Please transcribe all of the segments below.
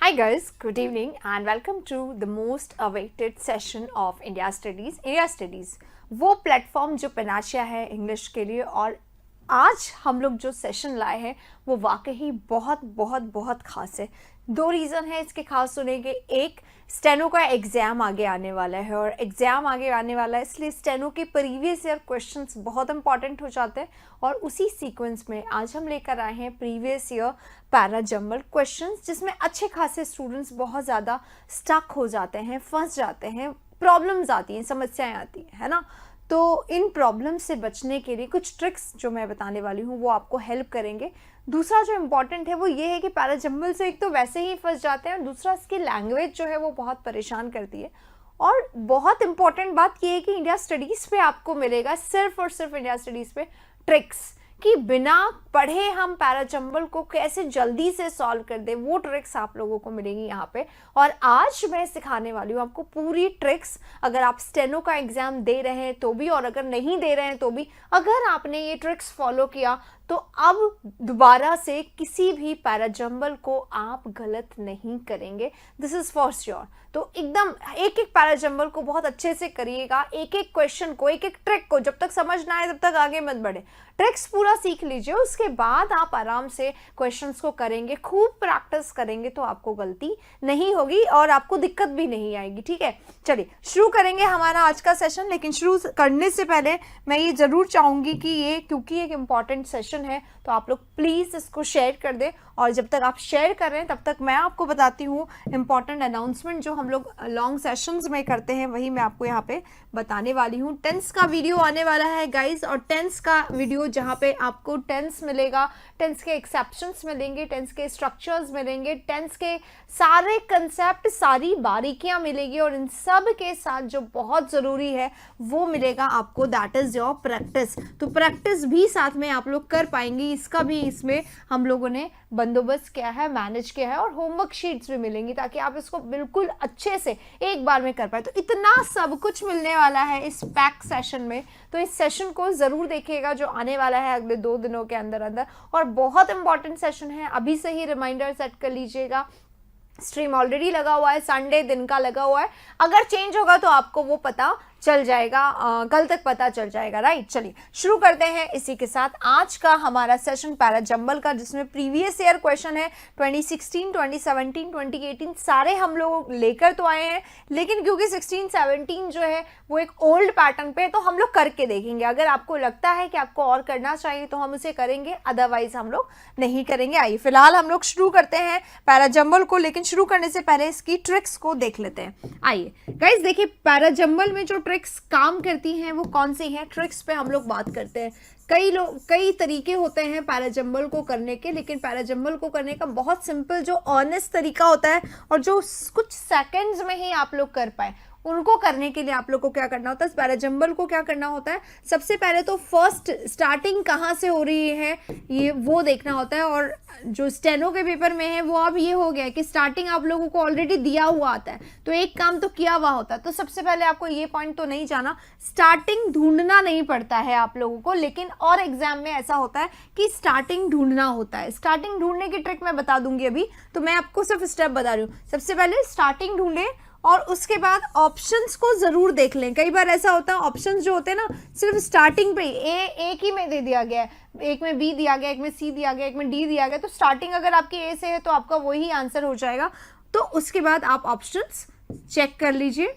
Hi guys, good evening and welcome to the most awaited session of India Studies. India Studies वो platform जो पेनाशिया है English के लिए, और आज हम लोग जो सेशन लाए हैं वो वाकई बहुत बहुत बहुत खास है। दो रीज़न है इसके खास होने के। एक, स्टेनो का एग्ज़ाम आगे आने वाला है और एग्ज़ाम आगे आने वाला है इसलिए स्टेनो के प्रीवियस ईयर क्वेश्चंस बहुत इंपॉर्टेंट हो जाते हैं, और उसी सीक्वेंस में आज हम लेकर आए हैं previous year para jumble questions, जिसमें अच्छे खासे स्टूडेंट्स बहुत ज़्यादा स्टक हो जाते हैं, फंस जाते हैं, प्रॉब्लम्स आती हैं, समस्याएं आती हैं, है ना। तो इन प्रॉब्लम से बचने के लिए कुछ ट्रिक्स जो मैं बताने वाली हूँ वो आपको हेल्प करेंगे। दूसरा जो इम्पॉर्टेंट है वो ये है कि पैरा जंबल से एक तो वैसे ही फंस जाते हैं, और दूसरा इसकी लैंग्वेज जो है वो बहुत परेशान करती है। और बहुत इंपॉर्टेंट बात ये है कि इंडिया स्टडीज़ पे आपको मिलेगा, सिर्फ और सिर्फ इंडिया स्टडीज़ पे, ट्रिक्स कि बिना पढ़े हम पैरा जंबल को कैसे जल्दी से सॉल्व कर दे, वो ट्रिक्स आप लोगों को मिलेंगी यहाँ पे। और आज मैं सिखाने वाली हूँ आपको पूरी ट्रिक्स। अगर आप स्टेनो का एग्जाम दे रहे हैं तो भी, और अगर नहीं दे रहे हैं तो भी, अगर आपने ये ट्रिक्स फॉलो किया तो अब दोबारा से किसी भी पैरा जंबल को आप गलत नहीं करेंगे, दिस इज फॉर श्योर। तो एकदम एक एक पैरा जंबल को बहुत अच्छे से करिएगा, एक एक क्वेश्चन को, एक एक ट्रिक को, जब तक समझ ना आए तब तक आगे मत बढ़े। ट्रिक्स पूरा सीख लीजिए, उसके बाद आप आराम से क्वेश्चंस को करेंगे, खूब प्रैक्टिस करेंगे तो आपको गलती नहीं होगी और आपको दिक्कत भी नहीं आएगी। ठीक है, चलिए शुरू करेंगे हमारा आज का सेशन। लेकिन शुरू करने से पहले मैं ये ज़रूर चाहूँगी कि ये, क्योंकि एक इम्पॉर्टेंट सेशन है, तो आप लोग प्लीज़ इसको शेयर कर दें। और जब तक आप शेयर कर रहे हैं तब तक मैं आपको बताती हूँ इम्पॉर्टेंट अनाउंसमेंट जो हम लोग लॉन्ग सेशंस में करते हैं, वही मैं आपको यहाँ पे बताने वाली हूँ। टेंस का वीडियो आने वाला है गाइज, और टेंस का वीडियो जहाँ पे आपको टेंस मिलेगा, टेंस के एक्सेप्शंस मिलेंगे, टेंस के स्ट्रक्चर्स मिलेंगे, टेंस के सारे कंसेप्ट, सारी बारीकियाँ मिलेगी, और इन सब के साथ जो बहुत ज़रूरी है वो मिलेगा आपको, दैट इज़ योर प्रैक्टिस। तो प्रैक्टिस भी साथ में आप लोग कर पाएंगी, इसका भी इसमें हम लोगों ने बंदोबस्त किया है, मैनेज किया है, और होमवर्क शीट्स भी मिलेंगी ताकि आप इसको बिल्कुल अच्छे से एक बार में कर पाए। तो इतना सब कुछ मिलने वाला है इस पैक सेशन में, तो इस सेशन को ज़रूर देखिएगा जो आने वाला है अगले 2 दिनों के अंदर अंदर, और बहुत इंपॉर्टेंट सेशन है। अभी से ही रिमाइंडर सेट कर लीजिएगा। स्ट्रीम ऑलरेडी लगा हुआ है, संडे दिन का लगा हुआ है, अगर चेंज होगा तो आपको वो पता चल जाएगा, कल तक पता चल जाएगा, राइट। चलिए शुरू करते हैं इसी के साथ आज का हमारा सेशन पैरा जंबल का, जिसमें प्रीवियस ईयर क्वेश्चन है 2016, 2017, 2018 सारे हम लोग लेकर तो आए हैं, लेकिन क्योंकि 16, 17 जो है वो एक ओल्ड पैटर्न पे, तो हम लोग करके देखेंगे। अगर आपको लगता है कि आपको और करना चाहिए तो हम उसे करेंगे, अदरवाइज हम लोग नहीं करेंगे। आइए फिलहाल हम लोग शुरू करते हैं पैरा जंबल को, लेकिन शुरू करने से पहले इसकी ट्रिक्स को देख लेते हैं। आइए गाइज देखिए, पैरा जंबल में जो ट्रिक्स काम करती हैं वो कौन सी हैं, ट्रिक्स पे हम लोग बात करते हैं। कई तरीके होते हैं पैरा जंबल को करने के, लेकिन पैरा जंबल को करने का बहुत सिंपल जो ऑनेस्ट तरीका होता है, और जो कुछ सेकंड्स में ही आप लोग कर पाए, उनको करने के लिए आप लोग को क्या करना होता है, पैरा जंबल को क्या करना होता है, सबसे पहले तो फर्स्ट स्टार्टिंग कहाँ से हो रही है ये वो देखना होता है। और जो स्टेनो के पेपर में है वो अब ये हो गया है कि स्टार्टिंग आप लोगों को ऑलरेडी दिया हुआ आता है, तो एक काम तो किया हुआ होता है। तो सबसे पहले आपको ये पॉइंट तो नहीं जाना, स्टार्टिंग ढूंढना नहीं पड़ता है आप लोगों को, लेकिन और एग्जाम में ऐसा होता है कि स्टार्टिंग ढूंढना होता है। स्टार्टिंग ढूंढने की ट्रिक मैं बता दूंगी अभी, तो मैं आपको सिर्फ स्टेप बता रही हूँ। सबसे पहले स्टार्टिंग ढूंढें, और उसके बाद ऑप्शंस को जरूर देख लें। कई बार ऐसा होता है ऑप्शंस जो होते हैं ना, सिर्फ स्टार्टिंग पे एक ही में दे दिया गया है, एक में बी दिया गया, एक में सी दिया गया, एक में डी दिया गया, तो स्टार्टिंग अगर आपकी ए से है तो आपका वही आंसर हो जाएगा। तो उसके बाद आप ऑप्शंस चेक कर लीजिए,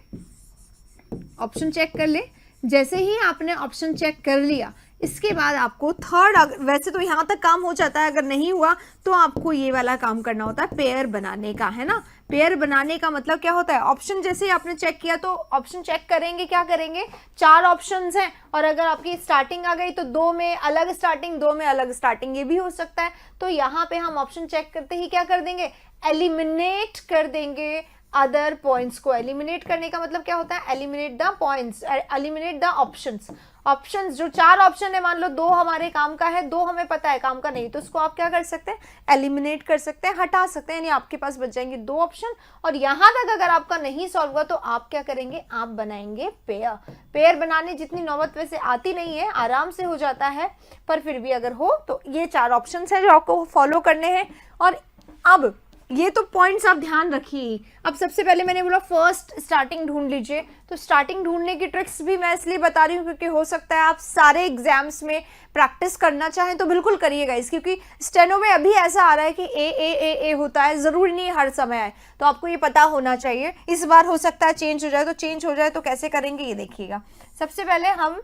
ऑप्शन चेक कर ले। जैसे ही आपने ऑप्शन चेक कर लिया, इसके बाद आपको थर्ड, वैसे तो यहाँ तक काम हो जाता है, अगर नहीं हुआ तो आपको ये वाला काम करना होता है पेयर बनाने का, है ना। पेयर बनाने का मतलब क्या होता है, ऑप्शन जैसे ही आपने चेक किया तो ऑप्शन चेक करेंगे, क्या करेंगे, 4 ऑप्शंस हैं, और अगर आपकी स्टार्टिंग आ गई तो 2 में अलग स्टार्टिंग, 2 में अलग स्टार्टिंग, ये भी हो सकता है। तो यहाँ पे हम ऑप्शन चेक करते ही क्या कर देंगे, एलिमिनेट कर देंगे अदर पॉइंट्स को। एलिमिनेट करने का मतलब क्या होता है, eliminate the points, eliminate the options. Options जो 4 ऑप्शन है, मान लो 2 हमारे काम का है, 2 हमें पता है काम का नहीं, तो उसको आप क्या कर सकते हैं, एलिमिनेट कर सकते हैं, हटा सकते हैं, यानी आपके पास बच जाएंगे 2 ऑप्शन। और यहाँ तक अगर आपका नहीं सॉल्व हुआ तो आप क्या करेंगे, आप बनाएंगे पेयर। पेयर बनाने जितनी नौबत वैसे आती नहीं है, आराम से हो जाता है, पर फिर भी अगर हो तो ये 4 ऑप्शन है जो आपको फॉलो करने हैं। और अब ये तो पॉइंट्स आप ध्यान रखिए। अब सबसे पहले मैंने बोला फर्स्ट स्टार्टिंग ढूंढ लीजिए, तो स्टार्टिंग ढूंढने की ट्रिक्स भी मैं इसलिए बता रही हूँ क्योंकि हो सकता है आप सारे एग्जाम्स में प्रैक्टिस करना चाहें तो बिल्कुल करिएगा इस, क्योंकि स्टेनो में अभी ऐसा आ रहा है कि ए होता है, ज़रूरी नहीं हर समय है, तो आपको ये पता होना चाहिए। इस बार हो सकता है चेंज हो जाए, तो चेंज हो जाए तो कैसे करेंगे ये देखिएगा। सबसे पहले हम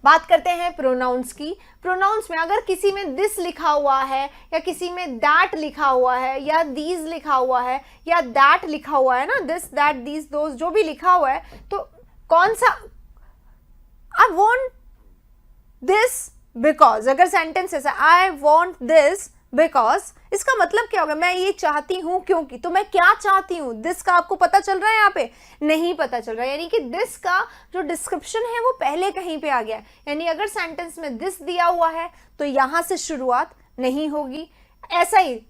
बात करते हैं प्रोनाउंस की। प्रोनाउंस में अगर किसी में दिस लिखा हुआ है या किसी में दैट लिखा हुआ है या दीज लिखा हुआ है या दैट लिखा हुआ है ना, दिस दैट दीज दोज जो भी लिखा हुआ है, तो कौन सा, आई वॉन्ट दिस बिकॉज, अगर सेंटेंस ऐसा आई वॉन्ट दिस बिकॉज, इसका मतलब क्या होगा, मैं ये चाहती हूं क्योंकि, तो मैं क्या चाहती हूं, दिस का आपको पता चल रहा है, यहाँ पे नहीं पता चल रहा है, यानी कि दिस का जो डिस्क्रिप्शन है वो पहले कहीं पे आ गया है। यानी अगर सेंटेंस में दिस दिया हुआ है तो यहां से शुरुआत नहीं होगी। ऐसा ही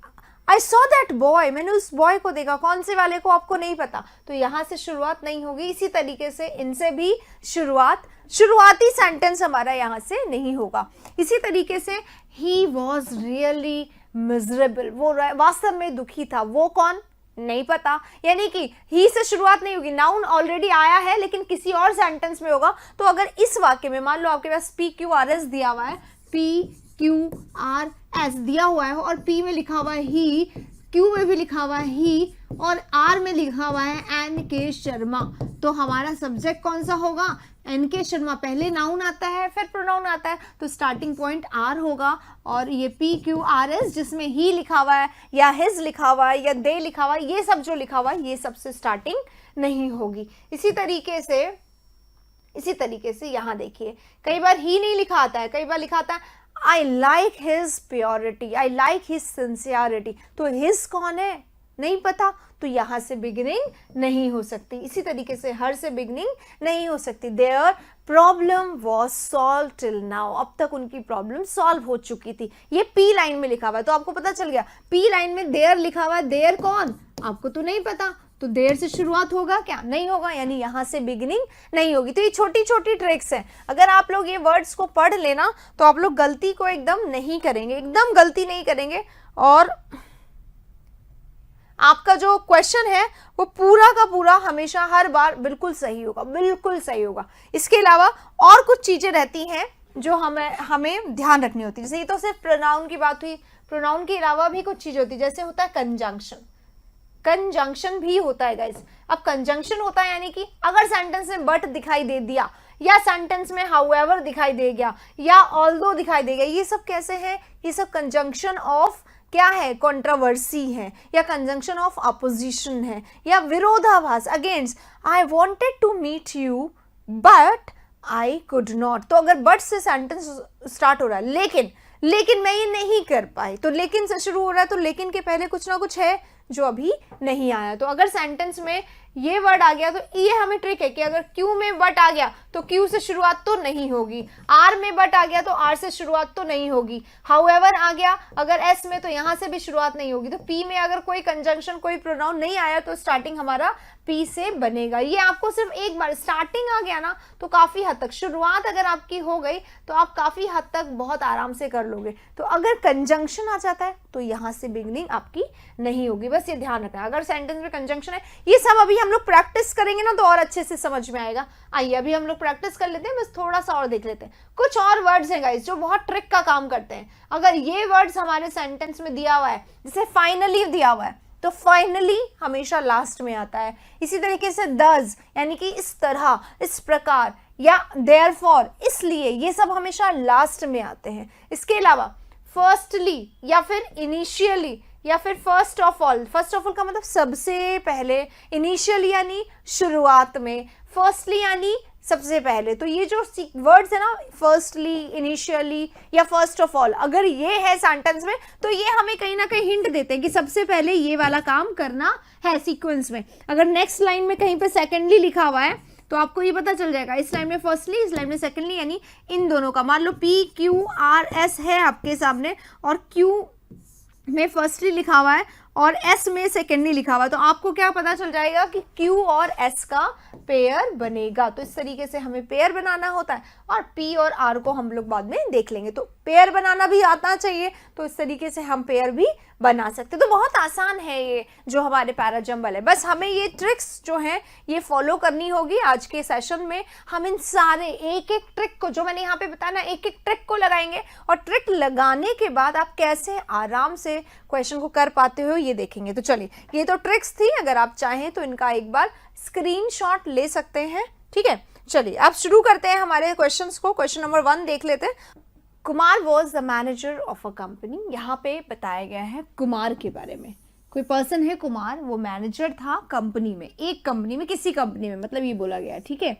आई सॉ दैट बॉय, मैंने उस बॉय को देखा, कौन से वाले को आपको नहीं पता, तो यहां से शुरुआत नहीं होगी। इसी तरीके से इनसे भी शुरुआती सेंटेंस हमारा यहां से नहीं होगा। इसी तरीके से ही वॉज रियली मिजरेबल, वो वास्तव में दुखी था, वो कौन नहीं पता, यानी कि ही से शुरुआत नहीं होगी। नाउन ऑलरेडी आया है लेकिन किसी और सेंटेंस में होगा। तो अगर इस वाक्य में मान लो आपके पास PQRS दिया हुआ है, PQRS दिया हुआ है और P में लिखा हुआ है ही, Q में भी लिखा हुआ है ही और R में लिखा हुआ है NK शर्मा, तो हमारा सब्जेक्ट कौन सा होगा, NK शर्मा। पहले नाउन आता है फिर प्रोनाउन आता है, तो स्टार्टिंग पॉइंट R होगा। और ये PQRS जिसमें ही लिखा हुआ है या हिज लिखा हुआ है या दे लिखा हुआ है, ये सब जो लिखा हुआ है ये सबसे स्टार्टिंग नहीं होगी। इसी तरीके से यहाँ देखिए, कई बार ही नहीं लिखा आता है, कई बार लिखा आता है I like his purity, I like his sincerity, तो हिज कौन है नहीं पता, तो यहां से बिगिनिंग नहीं हो सकती। इसी तरीके से हर से बिगिनिंग नहीं हो सकती। Their problem was solve till now, अब तक उनकी प्रॉब्लम सॉल्व हो चुकी थी। ये पी लाइन में लिखा हुआ है तो आपको पता चल गया, पी लाइन में देयर लिखा हुआ है, देयर कौन आपको तो नहीं पता, तो देर से शुरुआत होगा क्या, नहीं होगा, यानी यहां से बिगिनिंग नहीं होगी। तो ये छोटी छोटी ट्रिक्स हैं, अगर आप लोग ये वर्ड्स को पढ़ लेना तो आप लोग गलती को एकदम नहीं करेंगे, एकदम गलती नहीं करेंगे, और आपका जो क्वेश्चन है वो पूरा का पूरा हमेशा हर बार बिल्कुल सही होगा, बिल्कुल सही होगा। इसके अलावा और कुछ चीजें रहती हैं जो हमें ध्यान रखनी होती है। जैसे ये तो सिर्फ प्रोनाउन की बात हुई, प्रोनाउन के अलावा भी कुछ चीजें होती है, जैसे होता है कंजंक्शन, कंजंक्शन भी होता है गाइस। अब कंजंक्शन होता है यानी कि अगर सेंटेंस में बट दिखाई दे दिया या सेंटेंस में हाउएवर दिखाई दे गया या ऑल्दो दिखाई दे गया, ये सब कैसे है, ये सब कंजंक्शन ऑफ क्या है, कंट्रोवर्सी है या कंजंक्शन ऑफ अपोजिशन है या विरोधाभास, against. I wanted to meet you but I could not, तो अगर बट से सेंटेंस स्टार्ट हो रहा है लेकिन मैं ये नहीं कर पाई, तो लेकिन से शुरू हो रहा है, तो लेकिन के पहले कुछ ना कुछ है जो अभी नहीं आया। तो अगर सेंटेंस में ये वर्ड आ गया तो ये हमें ट्रिक है कि अगर क्यू में बट आ गया तो क्यू से शुरुआत तो नहीं होगी, आर में बट आ गया तो आर से शुरुआत तो नहीं होगी, हाउएवर आ गया अगर एस में तो यहां से भी शुरुआत नहीं होगी, तो पी में अगर कोई कंजंक्शन कोई प्रोनाउन नहीं आया तो स्टार्टिंग हमारा पी से बनेगा। ये आपको सिर्फ एक बार स्टार्टिंग आ गया ना तो काफी हद तक शुरुआत अगर आपकी हो गई तो आप काफी हद तक बहुत आराम से कर लोगे। तो अगर कंजंक्शन आ जाता है तो यहां से बिगनिंग आपकी नहीं होगी, बस ये ध्यान रखना। अगर सेंटेंस में कंजंक्शन है, ये सब अभी हम लोग प्रैक्टिस करेंगे ना तो और अच्छे से समझ में आएगा। आइए अभी हम लोग प्रैक्टिस कर लेते हैं, बस थोड़ा सा और देख लेते हैं। कुछ और वर्ड्स हैं गाइस जो बहुत ट्रिक का काम करते हैं। अगर ये वर्ड्स हमारे सेंटेंस में दिया हुआ है, जैसे फाइनली दिया हुआ है तो फाइनली हमेशा लास्ट में आता है। इसी तरीके से दस यानी कि इस तरह, इस प्रकार, या देयरफॉर इसलिए, ये सब हमेशा लास्ट में आते हैं। इसके अलावा फर्स्टली या फिर इनिशियली या फिर first of all, first of all का मतलब सबसे पहले, इनिशियली यानी शुरुआत में, फर्स्टली यानी सबसे पहले। तो ये जो वर्ड्स है ना, फर्स्टली, इनिशियली या फर्स्ट ऑफ ऑल, अगर ये है सेंटेंस में तो ये हमें कहीं ना कहीं हिंट देते हैं कि सबसे पहले ये वाला काम करना है सीक्वेंस में। अगर नेक्स्ट लाइन में कहीं पे सेकेंडली लिखा हुआ है तो आपको ये पता चल जाएगा इस लाइन में फर्स्टली, इस लाइन में सेकेंडली, यानी इन दोनों का। मान लो PQRS है आपके सामने और Q में फर्स्टली लिखा हुआ है और S में सेकेंडली लिखा हुआ है, तो आपको क्या पता चल जाएगा कि Q और S का पेयर बनेगा। तो इस तरीके से हमें पेयर बनाना होता है और P और R को हम लोग बाद में देख लेंगे। तो पेयर बनाना भी आना चाहिए, तो इस तरीके से हम पेयर भी बना सकते। तो बहुत आसान है ये जो हमारे पैराजंबल है, बस हमें ये ट्रिक्स जो हैं ये फॉलो करनी होगी। आज के सेशन में हम इन सारे एक एक ट्रिक को, जो मैंने यहाँ पे बताया ना, एक एक ट्रिक को लगाएंगे और ट्रिक लगाने के बाद आप कैसे आराम से क्वेश्चन को कर पाते हो ये देखेंगे। तो चलिए, ये तो ट्रिक्स थी, अगर आप चाहें तो इनका एक बार स्क्रीनशॉट ले सकते हैं, ठीक है। चलिए अब शुरू करते हैं हमारे क्वेश्चंस को। क्वेश्चन नंबर 1 देख लेते हैं। Kumar was the manager of a company. यहाँ पे बताया गया है कुमार के बारे में। कोई पर्सन है कुमार, वो मैनेजर था कंपनी में, एक कंपनी में, किसी कंपनी में, मतलब ये बोला गया है, ठीक है।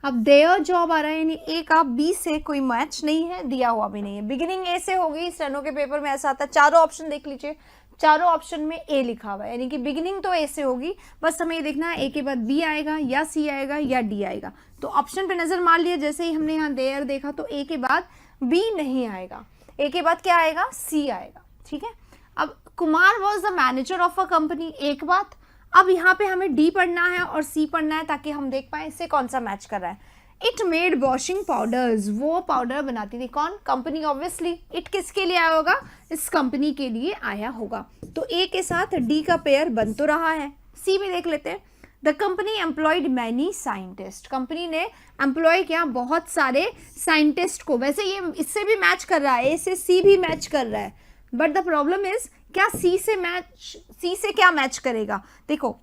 अब देयर जॉब आ रहा है, यानी ए का बी से कोई मैच नहीं है, दिया हुआ भी नहीं है। बिगिनिंग ए से होगी, स्टेनो के पेपर में ऐसा आता है। चारों ऑप्शन देख लीजिए, चारों ऑप्शन में ए लिखा हुआ है, यानी कि बिगिनिंग तो ए से होगी। बस हमें ये देखना है ए के बाद बी आएगा या सी आएगा या डी आएगा। तो ऑप्शन पे नजर मार लिया, जैसे ही हमने यहाँ देयर देखा तो ए के बाद बी नहीं आएगा, ए के बाद क्या आएगा, सी आएगा, ठीक है। अब Kumar was the manager of a company, एक बात। अब यहाँ पे हमें डी पढ़ना है और सी पढ़ना है ताकि हम देख पाए इससे कौन सा मैच कर रहा है। इट मेड वॉशिंग पाउडर्स, वो पाउडर बनाती थी, कौन, कंपनी ऑब्वियसली। इट किसके लिए आया होगा, इस कंपनी के लिए आया होगा। तो ए के साथ डी का पेयर बन तो रहा है। सी में देख लेते हैं। The company employed many scientist, company ने एम्प्लॉय किया बहुत सारे साइंटिस्ट को। वैसे ये इससे भी मैच कर रहा है, ए से सी भी मैच कर रहा है, बट द प्रॉब्लम इज क्या सी से क्या मैच करेगा। देखो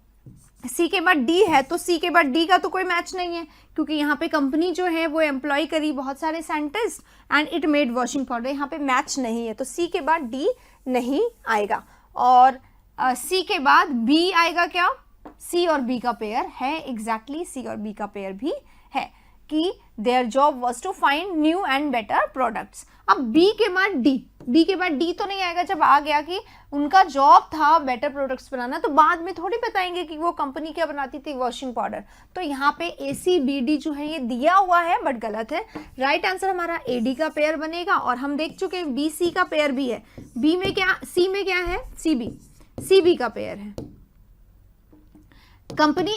सी के बाद डी है तो सी के बाद डी का तो कोई मैच नहीं है, क्योंकि यहाँ पे कंपनी जो है वो एम्प्लॉय करी बहुत सारे scientist and it made washing powder, यहाँ पे मैच नहीं है, तो सी के बाद डी नहीं आएगा। और सी के बाद बी आएगा, क्या, सी और बी का पेयर है, एग्जैक्टली सी और बी का पेयर भी है कि their job was to find new and better products. अब बी के बाद डी, बी के बाद डी तो नहीं आएगा, जब आ गया कि उनका जॉब था बेटर प्रोडक्ट्स बनाना, तो बाद में थोड़ी बताएंगे कि वो कंपनी क्या बनाती थी, वॉशिंग पाउडर। तो यहाँ पे ए सी बी डी जो है ये दिया हुआ है बट गलत है। राइट आंसर हमारा ए डी का पेयर बनेगा। और हम देख चुके हैं बी सी का पेयर भी है। बी में क्या, सी में क्या है, सी बी का पेयर है। कंपनी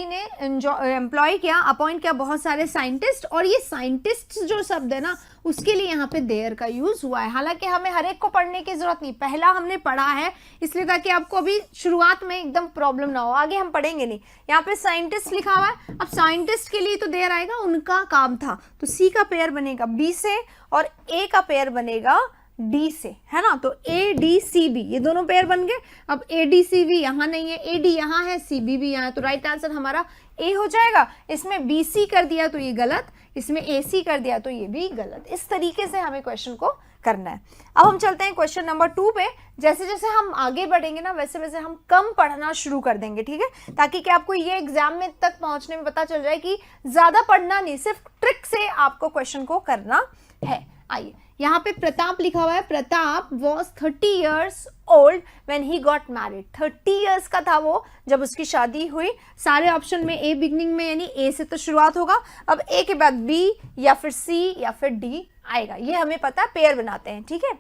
ने एम्प्लॉय किया, अपॉइंट किया बहुत सारे साइंटिस्ट, और ये साइंटिस्ट जो शब्द है ना उसके लिए यहाँ पे देयर का यूज हुआ है। हालांकि हमें हर एक को पढ़ने की जरूरत नहीं, पहला हमने पढ़ा है इसलिए ताकि आपको अभी शुरुआत में एकदम प्रॉब्लम ना हो, आगे हम पढ़ेंगे नहीं। यहाँ पे साइंटिस्ट लिखा हुआ है, अब साइंटिस्ट के लिए तो देयर आएगा, उनका काम था, तो सी का पेयर बनेगा बी से और ए का पेयर बनेगा डी से, है ना। तो ए डी सी बी ये दोनों पेयर बन गए। अब ए डी सी बी यहाँ नहीं है, ए डी यहाँ है, सी बी भी यहाँ है, तो राइट आंसर हमारा ए हो जाएगा। इसमें बी सी कर दिया तो ये गलत, इसमें ए सी कर दिया तो ये भी गलत। इस तरीके से हमें क्वेश्चन को करना है। अब हम चलते हैं क्वेश्चन नंबर 2 पे। जैसे जैसे हम आगे बढ़ेंगे ना वैसे वैसे हम कम पढ़ना शुरू कर देंगे, ठीक है, ताकि कि आपको ये एग्जाम में तक पहुंचने में पता चल जाए कि ज्यादा पढ़ना नहीं, सिर्फ ट्रिक से आपको क्वेश्चन को करना है। आइए, यहाँ पे प्रताप लिखा हुआ है। Pratap was 30 years old when he got married। 30 years का था वो जब उसकी शादी हुई। सारे ऑप्शन में ए बिगनिंग में, यानी ए से तो शुरुआत होगा। अब ए के बाद बी या फिर सी या फिर डी आएगा, ये हमें पता है, पेयर बनाते हैं, ठीक है।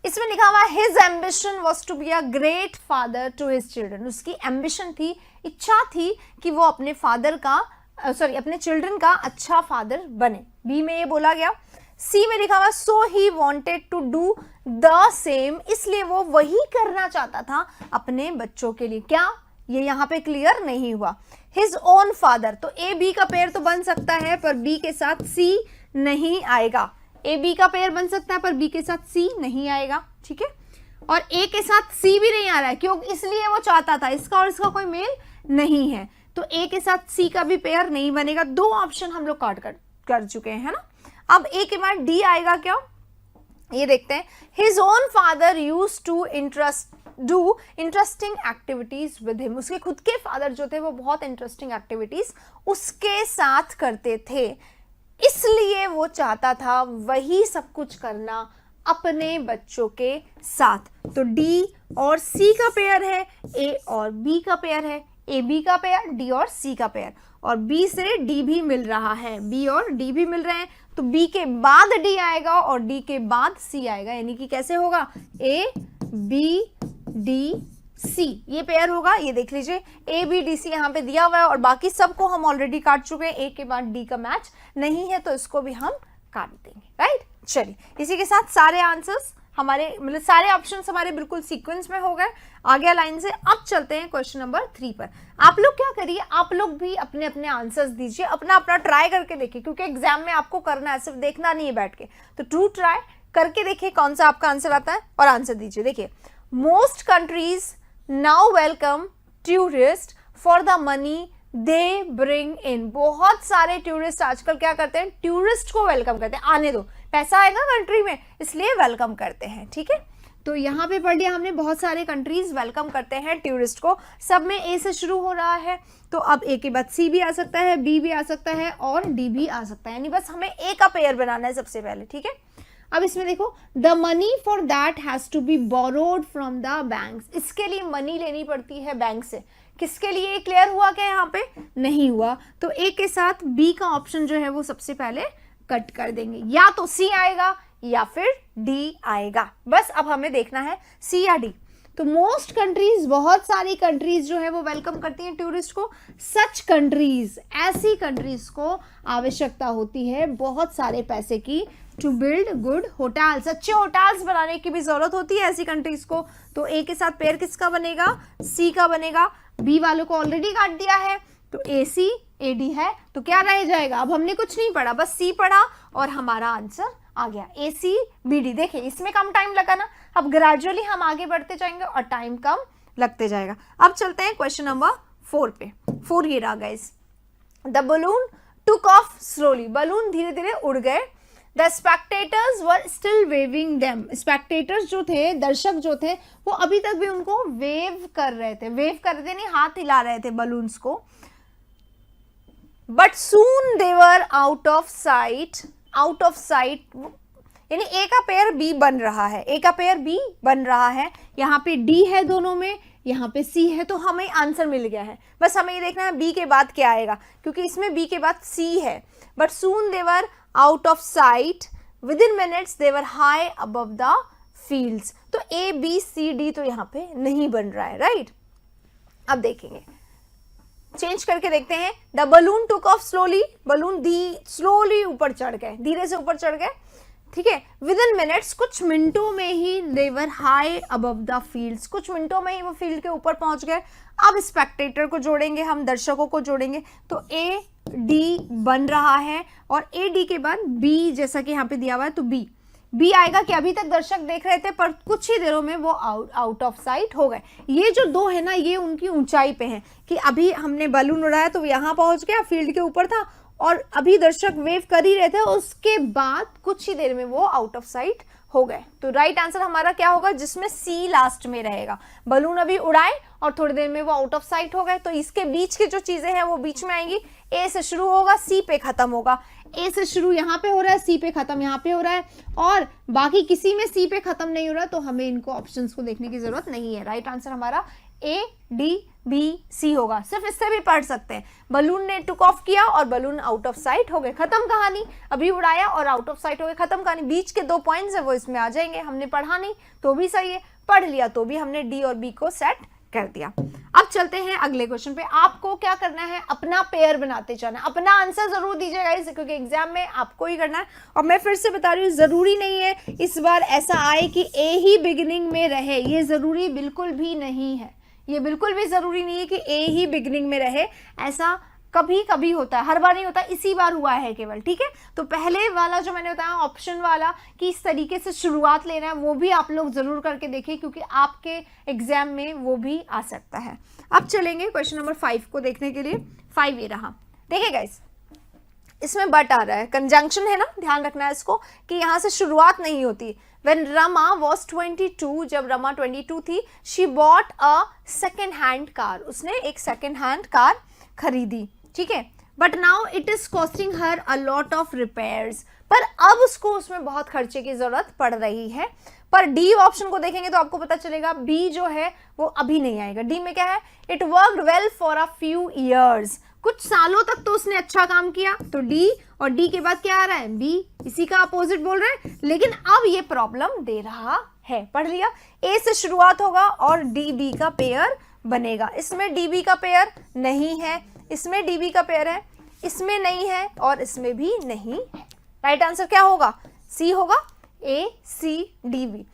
इसमें लिखा हुआ है his ambition was to be a great father to his children। उसकी एम्बिशन थी, इच्छा थी कि वो अपने फादर का अपने चिल्ड्रन का अच्छा फादर बने। बी में ये बोला गया। सी में लिखा हुआ so he wanted to do the same, इसलिए वो वही करना चाहता था अपने बच्चों के लिए। क्या, ये यहाँ पे क्लियर नहीं हुआ। हिज ओन फादर, तो ए बी का पेयर तो बन सकता है पर बी के साथ सी नहीं आएगा। ए बी का पेयर बन सकता है पर बी के साथ सी नहीं आएगा, ठीक है। और ए के साथ सी भी नहीं आ रहा है, क्यों, इसलिए वो चाहता था, इसका और इसका कोई मेल नहीं है, तो ए के साथ सी का भी पेयर नहीं बनेगा। 2 ऑप्शन हम लोग काट कर चुके हैं, है ना। अब ए के बाद डी आएगा, क्या, ये देखते हैं। His own father used to do interesting activities with him. उसके खुद के फादर जो थे वो बहुत इंटरेस्टिंग एक्टिविटीज उसके साथ करते थे, इसलिए वो चाहता था वही सब कुछ करना अपने बच्चों के साथ। तो डी और सी का पेयर है, ए और बी का पेयर है, ए बी का पेयर, डी और सी का पेयर, और बी से डी भी मिल रहा है, बी और डी भी मिल रहे हैं, तो बी के बाद डी आएगा और डी के बाद सी आएगा, यानी कि कैसे होगा, ए बी डी सी, ये पेयर होगा। ये देख लीजिए ए बी डी सी यहाँ पे दिया हुआ है और बाकी सबको हम ऑलरेडी काट चुके हैं, ए के बाद डी का मैच नहीं है तो इसको भी हम काट देंगे, राइट। चलिए इसी के साथ सारे आंसर्स हमारे मतलब सारे ऑप्शंस हमारे बिल्कुल सीक्वेंस में हो गए, आ गया लाइन से। अब चलते हैं क्वेश्चन नंबर 3 पर। आप लोग क्या करिए, आप लोग भी अपने अपने आंसर्स दीजिए, अपना अपना ट्राई करके देखिए, क्योंकि एग्जाम में आपको करना है, सिर्फ देखना नहीं है बैठ के। तो ट्रू ट्राई करके देखिए कौन सा आपका आंसर आता है और आंसर दीजिए। देखिए, most countries now welcome tourist for the money they bring in. बहुत सारे टूरिस्ट आजकल क्या करते हैं, टूरिस्ट को वेलकम करते हैं, आने दो, पैसा आएगा कंट्री में इसलिए वेलकम करते हैं, ठीक है। तो यहाँ पे पढ़ लिया हमने, बहुत सारे कंट्रीज वेलकम करते हैं टूरिस्ट को, सब में ए से शुरू हो रहा है, तो अब ए के बाद सी भी आ सकता है, बी भी आ सकता है और डी भी आ सकता है, यानी बस हमें ए का पेयर बनाना है सबसे पहले, ठीक है। अब इसमें देखो, the money for that has to be borrowed from the banks, इसके लिए मनी लेनी पड़ती है बैंक से। किसके लिए, क्लियर हुआ क्या यहाँ पे, नहीं हुआ, तो ए के साथ बी का ऑप्शन जो है वो सबसे पहले कट कर देंगे, या तो सी आएगा या फिर डी आएगा, बस अब हमें देखना है सी या डी। तो मोस्ट कंट्रीज, बहुत सारी कंट्रीज जो है वो वेलकम करती हैं टूरिस्ट को। सच कंट्रीज, ऐसी कंट्रीज को आवश्यकता होती है बहुत सारे पैसे की, टू बिल्ड गुड होटल्स, अच्छे होटल्स बनाने की भी जरूरत होती है ऐसी कंट्रीज को। तो ए के साथ पेयर किसका बनेगा, सी का बनेगा। बी वालों को ऑलरेडी काट दिया है, तो ए सी ए डी है, तो क्या रह जाएगा, अब हमने कुछ नहीं पढ़ा, बस सी पढ़ा और हमारा आंसर आ गया ए सी बी डी। देखिए इसमें कम टाइम लगा ना, अब ग्रेजुअली हम आगे बढ़ते जाएंगे और टाइम कम लगते जाएगा। अब चलते हैं क्वेश्चन नंबर 4 पे। 4 ये रहा guys, the balloon took off slowly, balloon धीरे धीरे उड़ गए। The spectators were still waving them, spectators जो थे, दर्शक जो थे, वो अभी तक भी उनको वेव कर रहे थे, वेव कर रहे थे नहीं, हाथ हिला रहे थे बलून्स को। But soon they were out of site, out of site यानी ए का पेयर बी बन रहा है, ए का पेयर बी बन रहा है, यहाँ पे डी है दोनों में, यहाँ पे सी है, तो हमें आंसर मिल गया है। बस हमें ये देखना है बी के बाद क्या आएगा, क्योंकि इसमें बी के बाद सी है। But soon they were out of site, with in minutes they were high above the fields. तो ए बी सी डी तो यहाँ पे नहीं बन रहा है, राइट। अब देखेंगे, चेंज करके देखते हैं। The balloon took off slowly, balloon slowly ऊपर चढ़ गए, धीरे से ऊपर चढ़ गए, ठीक है। विद इन मिनट्स, कुछ मिनटों में ही they were high above the fields, कुछ मिनटों में ही वो फील्ड के ऊपर पहुंच गए। अब स्पेक्टेटर को जोड़ेंगे हम, दर्शकों को जोड़ेंगे, तो ए डी बन रहा है और ए डी के बाद बी, जैसा कि यहाँ पे दिया हुआ है, तो बी बी आएगा कि अभी तक दर्शक देख रहे थे पर कुछ ही देरों में वो आउट ऑफ साइट हो गए। ये जो दो है ना, ये उनकी ऊंचाई पे हैं कि अभी हमने बलून उड़ाया तो यहाँ पहुंच गया, फील्ड के ऊपर था और अभी दर्शक वेव कर ही रहे थे, उसके बाद कुछ ही देर में वो आउट ऑफ साइट हो गए। तो राइट आंसर हमारा क्या होगा, जिसमें सी लास्ट में रहेगा। बलून अभी उड़ाए और थोड़ी देर में वो आउट ऑफ साइट हो गए, तो इसके बीच की जो चीजें हैं वो बीच में आएंगी। ए से शुरू होगा, सी पे खत्म होगा, ए से शुरू यहाँ पे हो रहा है, सी पे खत्म यहाँ पे हो रहा है, और बाकी किसी में सी पे खत्म नहीं हो रहा, तो हमें इनको ऑप्शंस को देखने की जरूरत नहीं है। राइट आंसर हमारा ए डी बी सी होगा। सिर्फ इससे भी पढ़ सकते हैं, बलून ने टुक ऑफ किया और बलून आउट ऑफ साइट हो गए, खत्म कहानी। अभी उड़ाया और आउट ऑफ साइट हो गए, खत्म कहानी। बीच के 2 पॉइंट्स है वो इसमें आ जाएंगे, हमने पढ़ा नहीं तो भी सही है, पढ़ लिया तो भी हमने डी और बी को सेट कर दिया। अब चलते हैं अगले क्वेश्चन पे। आपको क्या करना है, अपना पेयर बनाते जाना, अपना आंसर जरूर दीजिएगा इसे, क्योंकि एग्जाम में आपको ही करना है। और मैं फिर से बता रही हूँ, जरूरी नहीं है इस बार ऐसा आए कि ए ही बिगिनिंग में रहे, ये जरूरी बिल्कुल भी नहीं है, ये बिल्कुल भी जरूरी नहीं है कि ए ही बिगिनिंग में रहे, ऐसा कभी कभी होता है, हर बार नहीं होता, इसी बार हुआ है केवल, ठीक है। तो पहले वाला जो मैंने बताया ऑप्शन वाला कि इस तरीके से शुरुआत लेना है, वो भी आप लोग जरूर करके देखिए, क्योंकि आपके एग्जाम में वो भी आ सकता है। अब चलेंगे क्वेश्चन नंबर 5 को देखने के लिए। 5 ये रहा, देखिए गाइस, इसमें बट आ रहा है, कंजंक्शन है ना, ध्यान रखना है इसको कि यहाँ से शुरुआत नहीं होती। When Rama was 22, जब रमा 22 थी, she bought a second hand car, उसने एक सेकेंड हैंड कार खरीदी, ठीक है। But now it is costing her a lot of repairs, पर अब उसको उसमें बहुत खर्चे की जरूरत पड़ रही है। पर डी ऑप्शन को देखेंगे तो आपको पता चलेगा बी जो है वो अभी नहीं आएगा। डी में क्या है, it worked well for a few years, कुछ सालों तक तो उसने अच्छा काम किया, तो डी, और डी के बाद क्या आ रहा है, बी, इसी का अपोजिट बोल रहे हैं, लेकिन अब ये प्रॉब्लम दे रहा है, पढ़ लिया। ए से शुरुआत होगा और डी बी का पेयर बनेगा। इसमें डी बी का पेयर नहीं है, इसमें डी बी का पेयर है, इसमें नहीं है और इसमें भी नहीं है। राइट आंसर क्या होगा? सी होगा, ए सी डी बी।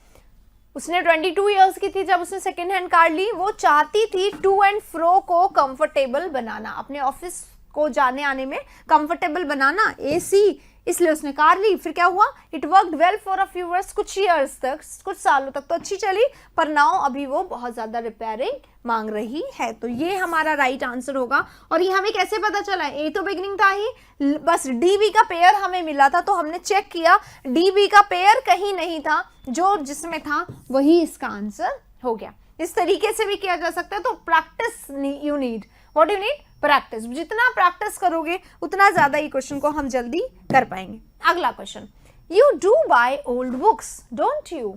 उसने 22 ईयर्स की थी जब उसने सेकेंड हैंड कार ली। वो चाहती थी टू एंड फ्रो को कंफर्टेबल बनाना, अपने ऑफिस को जाने आने में कंफर्टेबल बनाना, एसी, इसलिए उसने कार ली। फिर क्या हुआ? It worked well for a few years, कुछ ईयर्स तक, कुछ सालों तक तो अच्छी चली, पर नाउ अभी वो बहुत ज़्यादा रिपेयरिंग मांग रही है। तो ये हमारा राइट आंसर होगा। और ये हमें कैसे पता चला? ए तो बिगनिंग था ही, बस डी बी का पेयर हमें मिला था तो हमने चेक किया, डी बी का पेयर कहीं नहीं था, जो जिसमें था वही इसका आंसर हो गया। इस तरीके से भी किया जा सकता है। तो practice you need, what you need? Practice. जितना प्रैक्टिस करोगे उतना ज्यादा ये क्वेश्चन को हम जल्दी कर पाएंगे। अगला question, you do by old books don't you?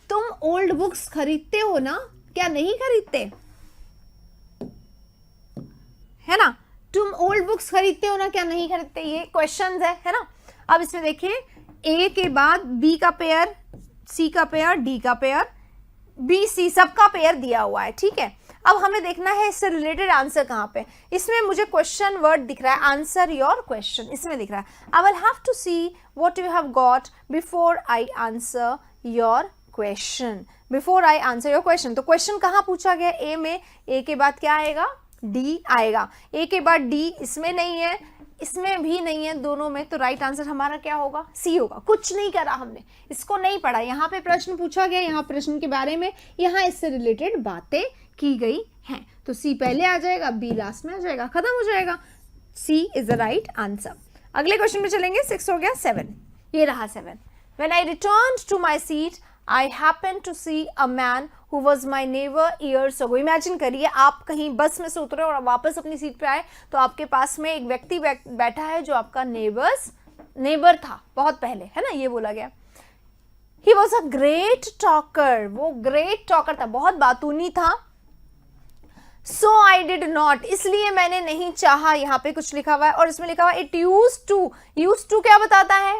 तुम ओल्ड बुक्स खरीदते हो ना, क्या नहीं खरीदते? है ना, तुम ओल्ड बुक्स खरीदते हो ना, क्या नहीं खरीदते? ये क्वेश्चन है ना। अब इसमें देखिए, ए के बाद बी का पेयर, सी का पेयर, डी का पेयर, बी सी सबका पेयर दिया हुआ है, ठीक है। अब हमें देखना है इससे रिलेटेड आंसर कहाँ पे। इसमें मुझे क्वेश्चन वर्ड दिख रहा है, आंसर योर क्वेश्चन, इसमें दिख रहा है। I will have to see what you have got before I answer your question, before I answer your question. तो क्वेश्चन कहाँ पूछा गया? ए में। ए के बाद क्या आएगा? डी आएगा। ए के बाद डी, इसमें नहीं है, इसमें भी नहीं है, दोनों में। तो राइट आंसर हमारा क्या होगा? सी होगा। कुछ नहीं करा हमने, इसको नहीं पढ़ा, यहाँ पे प्रश्न पूछा गया, यहाँ प्रश्न के बारे में, यहाँ इससे रिलेटेड बातें की गई हैं। तो सी पहले आ जाएगा, बी लास्ट में आ जाएगा, खत्म हो जाएगा। सी इज द राइट आंसर। अगले क्वेश्चन में चलेंगे। 6 हो गया, 7, ये रहा 7। When I returned to my seat, I happened to see a man who was my neighbor years ago. Imagine करिए, आप कहीं बस में से उतरे और वापस अपनी सीट पे आए, तो आपके पास में एक व्यक्ति बैठा है जो आपका नेबर था बहुत पहले, है ना, ये बोला गया। He was a great talker, वो ग्रेट टॉकर था, बहुत बातूनी था। So I did not, इसलिए मैंने नहीं चाहा, यहाँ पे कुछ लिखा हुआ है और इसमें लिखा हुआ है it used to क्या बताता है?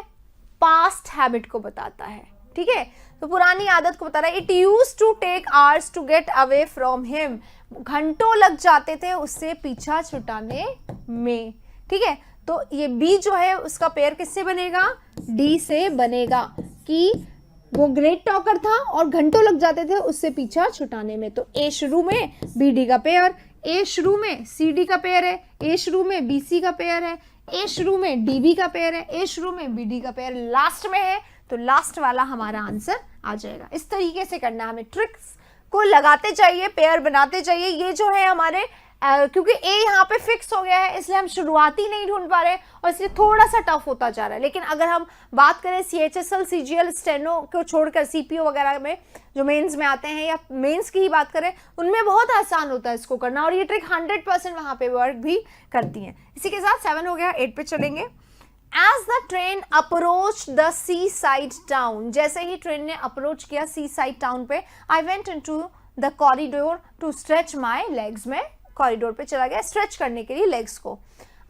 पास्ट हैबिट को बताता है, ठीक है, तो पुरानी आदत को बता रहा है। It use to take hours to get away from him, घंटों लग जाते थे उससे पीछा छुटाने में, ठीक है। तो ये बी जो है उसका पेयर किससे बनेगा? डी से बनेगा, कि वो ग्रेट टॉकर था और घंटों लग जाते थे उससे पीछा छुटाने में। तो ए शुरू में, बी डी का पेयर, ए शुरू में सी डी का पेयर है, ए शुरू में बी सी का पेयर है, ए शुरू में डी बी का पेयर है, ए शुरू में बी डी का पेयर लास्ट में है, तो लास्ट वाला हमारा आंसर आ जाएगा। इस तरीके से करना, हमें ट्रिक्स को लगाते चाहिए, पेयर बनाते चाहिए। ये जो है हमारे क्योंकि ए यहाँ पे फिक्स हो गया है, इसलिए हम शुरुआती नहीं ढूंढ पा रहे और इसलिए थोड़ा सा टफ होता जा रहा है। लेकिन अगर हम बात करें CHSL, CGL, स्टेनो को छोड़कर CPO वगैरह में जो मेंस में आते हैं, या मेंस की ही बात करें, उनमें बहुत आसान होता है इसको करना, और ये ट्रिक 100% वहाँ पे वर्क भी करती है। इसी के साथ 7 हो गया, 8 पे चलेंगे। As the train approached the seaside town, जैसे ही ट्रेन ने अप्रोच किया seaside town पे, I went into the corridor to stretch my legs, मैं कॉरिडोर पे चला गया स्ट्रेच करने के लिए लेग्स को।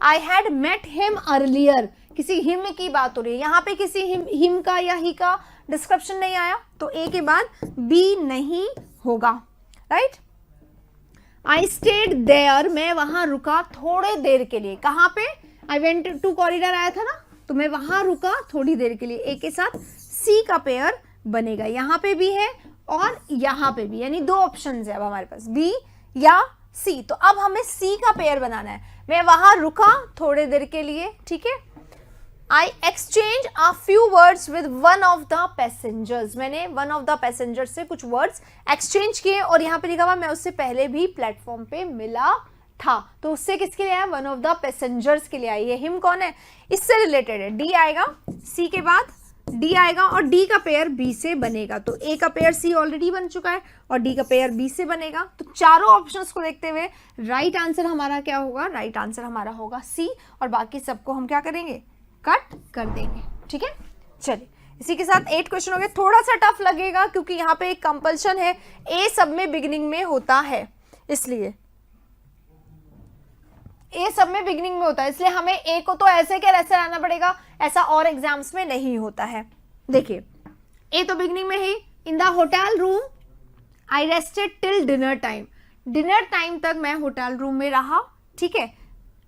I had met him earlier, किसी हिम की बात हो रही है, यहाँ पे किसी हिम का या ही का डिस्क्रिप्शन नहीं आया, तो ए के बाद बी नहीं होगा, राइट। I stayed there, मैं वहां रुका थोड़े देर के लिए, कहाँ पे? I went to corridor आया था ना, तो मैं वहां रुका थोड़ी देर के लिए। ए के साथ सी का पेयर बनेगा, यहाँ पे भी है और यहाँ पे भी, यानी 2 ऑप्शन है अब हमारे पास, बी या सी। तो अब हमें सी का पेयर बनाना है। मैं वहां रुका थोड़े देर के लिए, ठीक है। I exchange a few words with one of the passengers, मैंने one of the passengers से कुछ वर्ड्स एक्सचेंज किए, और यहाँ पे लिखा हुआ मैं उससे पहले भी प्लेटफॉर्म पे मिला था, तो उससे किसके लिए आया? वन ऑफ द पैसेंजर्स के लिए आई। ये हिम कौन है? इससे रिलेटेड है। डी आएगा, सी के बाद डी आएगा और डी का पेयर बी से बनेगा, तो ए का पेयर सी ऑलरेडी बन चुका है और डी का पेयर बी से बनेगा। तो चारों ऑप्शंस को देखते हुए राइट आंसर हमारा क्या होगा? राइट आंसर हमारा होगा सी, और बाकी सबको हम क्या करेंगे? कट कर देंगे, ठीक है। चलिए, इसी के साथ 8 क्वेश्चन हो गए। थोड़ा सा टफ लगेगा क्योंकि यहाँ पे एक कंपल्शन है, ए सब में बिगिनिंग में होता है, इसलिए ए सब में बिगिनिंग में होता है, इसलिए हमें ए को तो ऐसे क्या ऐसे लाना पड़ेगा, ऐसा और एग्जाम्स में नहीं होता है। देखिए, ए तो बिगिनिंग में ही, in the hotel room I rested till dinner time, dinner time तक मैं होटल रूम में रहा, ठीक है।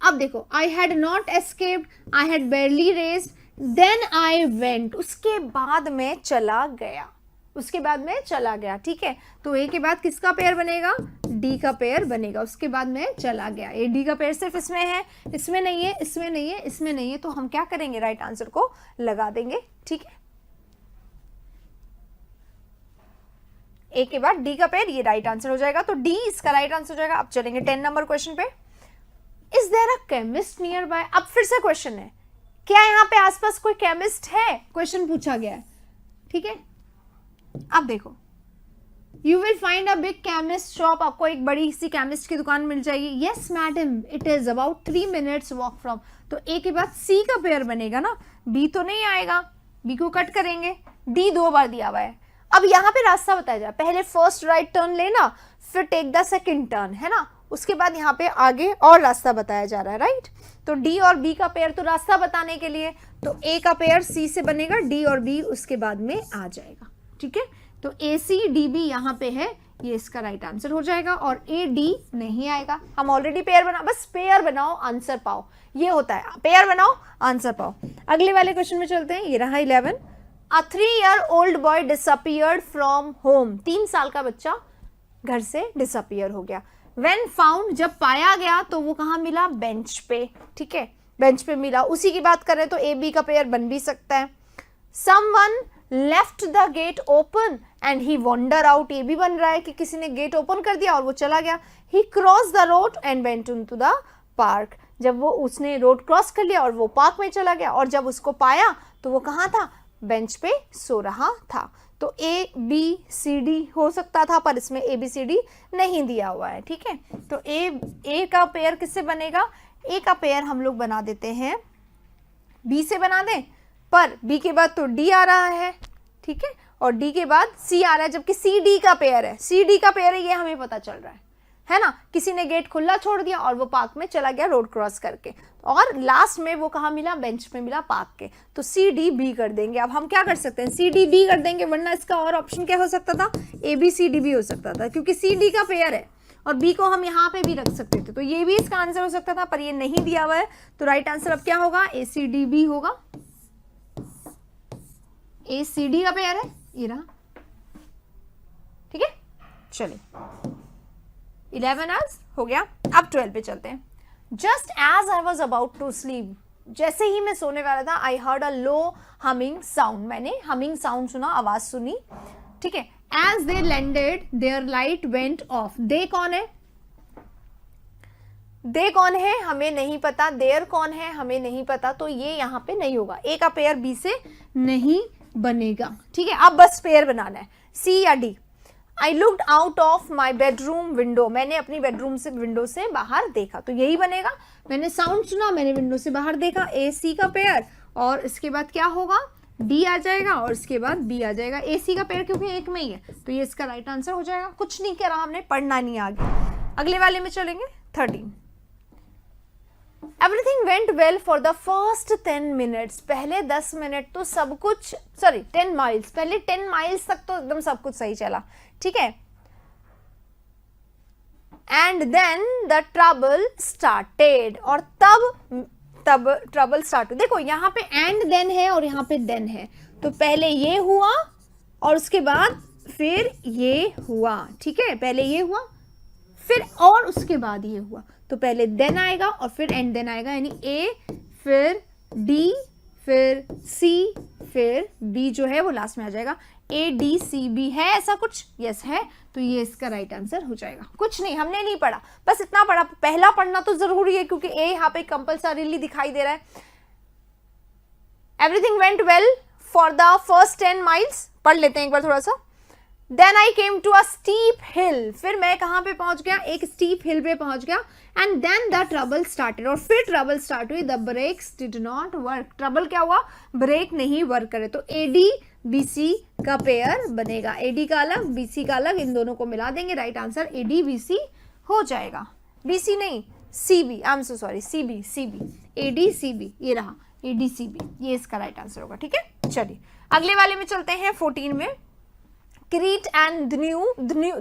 अब देखो, I had not escaped, I had barely raced, then I went, उसके बाद मैं चला गया, उसके बाद में चला गया, ठीक है। तो ए के बाद किसका पेयर बनेगा, डी का पेयर बनेगा, उसके बाद में चला गया। ए डी का पेयर सिर्फ इसमें है, इसमें नहीं है, इसमें नहीं है, इसमें नहीं है, तो हम क्या करेंगे, राइट आंसर को लगा देंगे, ठीक है। ए के बाद डी का पेयर, ये राइट आंसर हो जाएगा, तो डी इसका राइट आंसर हो जाएगा। अब चलेंगे 10 नंबर क्वेश्चन पे। Is there a chemist nearby, अब फिर से क्वेश्चन है, क्या यहाँ पे आसपास कोई केमिस्ट है, क्वेश्चन पूछा गया है, ठीक है। अब देखो, you will find a big chemist shop, आपको एक बड़ी सी केमिस्ट की दुकान मिल जाएगी। Yes madam, it is about 3 minutes walk from, तो ए के बाद सी का पेयर बनेगा ना, बी तो नहीं आएगा, बी को कट करेंगे, डी 2 बार दिया हुआ है। अब यहाँ पे रास्ता बताया जाए, पहले फर्स्ट राइट टर्न लेना, फिर टेक द सेकंड टर्न, है ना, उसके बाद यहाँ पे आगे और रास्ता बताया जा रहा है, राइट। तो डी और बी का पेयर तो रास्ता बताने के लिए, तो ए का पेयर सी से बनेगा, डी और बी उसके बाद में आ जाएगा, ठीक है। तो ए सी डी बी यहाँ पे है, ये इसका राइट आंसर हो जाएगा, और ए डी नहीं आएगा। हम ऑलरेडी पेयर बना, बस पेयर बनाओ आंसर पाओ, ये होता है, पेयर बनाओ आंसर पाओ। अगले वाले क्वेश्चन में चलते हैं, ये रहा 11। A 3-year-old boy disappeared from home, 3 साल का बच्चा घर से डिसअपियर हो गया। When found, जब पाया गया तो वो कहाँ मिला, बेंच पे, ठीक है, बेंच पे मिला। उसी की बात करें तो ए बी का पेयर बन भी सकता है। Someone left the gate open and he wandered out, ये भी बन रहा है कि किसी ने गेट ओपन कर दिया और वो चला गया। He crossed the road and went into the park, जब वो उसने रोड क्रॉस कर लिया और वो पार्क में चला गया, और जब उसको पाया तो वो कहाँ था, बेंच पे सो रहा था। तो ए बी सी डी हो सकता था, पर इसमें ए बी सी डी नहीं दिया हुआ है, ठीक है। तो ए का पेयर किससे बनेगा, ए का पेयर हम लोग बना देते हैं बी से बना दें, पर बी के बाद तो डी आ रहा है, ठीक है, और डी के बाद सी आ रहा है, जबकि सी डी का पेयर है, सी डी का पेयर है, ये हमें पता चल रहा है ना। किसी ने गेट खुला छोड़ दिया और वो पार्क में चला गया रोड क्रॉस करके, और लास्ट में वो कहाँ मिला, बेंच में मिला, पार्क के। तो सी डी बी कर देंगे। अब हम क्या कर सकते हैं, सी डी बी कर देंगे, वरना इसका और ऑप्शन क्या हो सकता था, ए बी सी डी भी हो सकता था, क्योंकि सी डी का पेयर है और बी को हम यहाँ पे भी रख सकते थे, तो ये भी इसका आंसर हो सकता था, पर ये नहीं दिया हुआ है। तो राइट आंसर अब क्या होगा, ए सी डी बी होगा। ए सी डी का पेयर है, ये रहा, ठीक है। चलिए 11 आज हो गया, अब 12 पे चलते हैं। Just as I was about to sleep, जैसे ही मैं सोने वाला था, I heard a low humming sound, मैंने हमिंग साउंड सुना, आवाज सुनी, ठीक है। As they landed there light went off, they कौन है, दे कौन है हमें नहीं पता, देयर कौन है हमें नहीं पता, तो ये यहाँ पे नहीं होगा, ए का पेयर बी से नहीं बनेगा, ठीक है। अब बस पेयर बनाना है, सी या D. I looked out of my bedroom window, मैंने अपनी बेडरूम से विंडो से बाहर देखा, तो यही बनेगा, मैंने साउंड सुना, मैंने विंडो से बाहर देखा, ए सी का पेयर, और इसके बाद क्या होगा, डी आ जाएगा, और इसके बाद बी आ जाएगा। ए सी का पेयर क्योंकि एक में ही है, तो ये इसका राइट आंसर हो जाएगा। कुछ नहीं करा हमने, पढ़ना नहीं आगे। अगले वाले में चलेंगे 13। Everything went well for the first 10 minutes, पहले 10 मिनट तो सब कुछ, सॉरी 10 माइल्स, पहले 10 माइल्स तक तो एकदम सब कुछ सही चला, ठीक है। And then the trouble started, और तब ट्रबल स्टार्ट, देखो यहाँ पे एंड देन है और यहाँ पे देन है, तो पहले ये हुआ और उसके बाद फिर ये हुआ, ठीक है, पहले ये हुआ फिर और उसके बाद ये हुआ, तो पहले देन आएगा और फिर एंड देन आएगा, यानी ए फिर डी फिर सी फिर बी जो है वो लास्ट में आ जाएगा। ए डी सी बी है ऐसा कुछ, यस है, तो ये इसका राइट आंसर हो जाएगा। कुछ नहीं, हमने नहीं पढ़ा, बस इतना पढ़ा, पहला पढ़ना तो जरूरी है क्योंकि ए यहाँ पे कंपल्सरीली दिखाई दे रहा है। Everything went well for the first 10 miles, पढ़ लेते हैं एक बार थोड़ा सा। Then I came to a steep hill, फिर मैं कहाँ पे पहुंच गया, एक steep hill पे पहुंच गया। And then the trouble started, और फिर trouble start हुई। The brakes did not work, trouble क्या हुआ, ब्रेक नहीं वर्क करे, तो AD BC का पेयर बनेगा, AD का अलग BC का अलग, इन दोनों को मिला देंगे, राइट आंसर AD BC हो जाएगा। BC नहीं CB, I am so sorry, CB AD CB, ये रहा AD CB, ये इसका राइट आंसर होगा, ठीक है। चलिए अगले वाले में चलते हैं 14 में। क्रीट एंड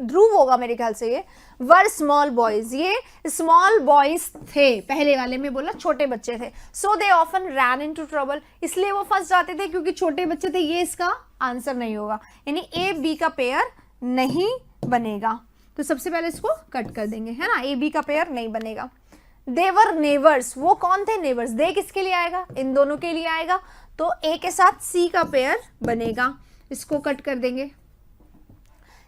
ध्रुव होगा मेरे ख्याल से, ये वर स्मॉल बॉयज, ये स्मॉल बॉयज थे, पहले वाले में बोला छोटे बच्चे थे। So they often ran into trouble, इसलिए वो फंस जाते थे क्योंकि छोटे बच्चे थे। ये इसका आंसर नहीं होगा, यानी ए बी का पेयर नहीं बनेगा। तो सबसे पहले इसको कट कर देंगे, है ना, ए बी का पेयर नहीं बनेगा। देवर नेवर्स, वो कौन थे नेवर्स, दे किसके लिए आएगा, इन दोनों के लिए आएगा, तो ए के साथ सी का पेयर बनेगा, इसको कट कर देंगे।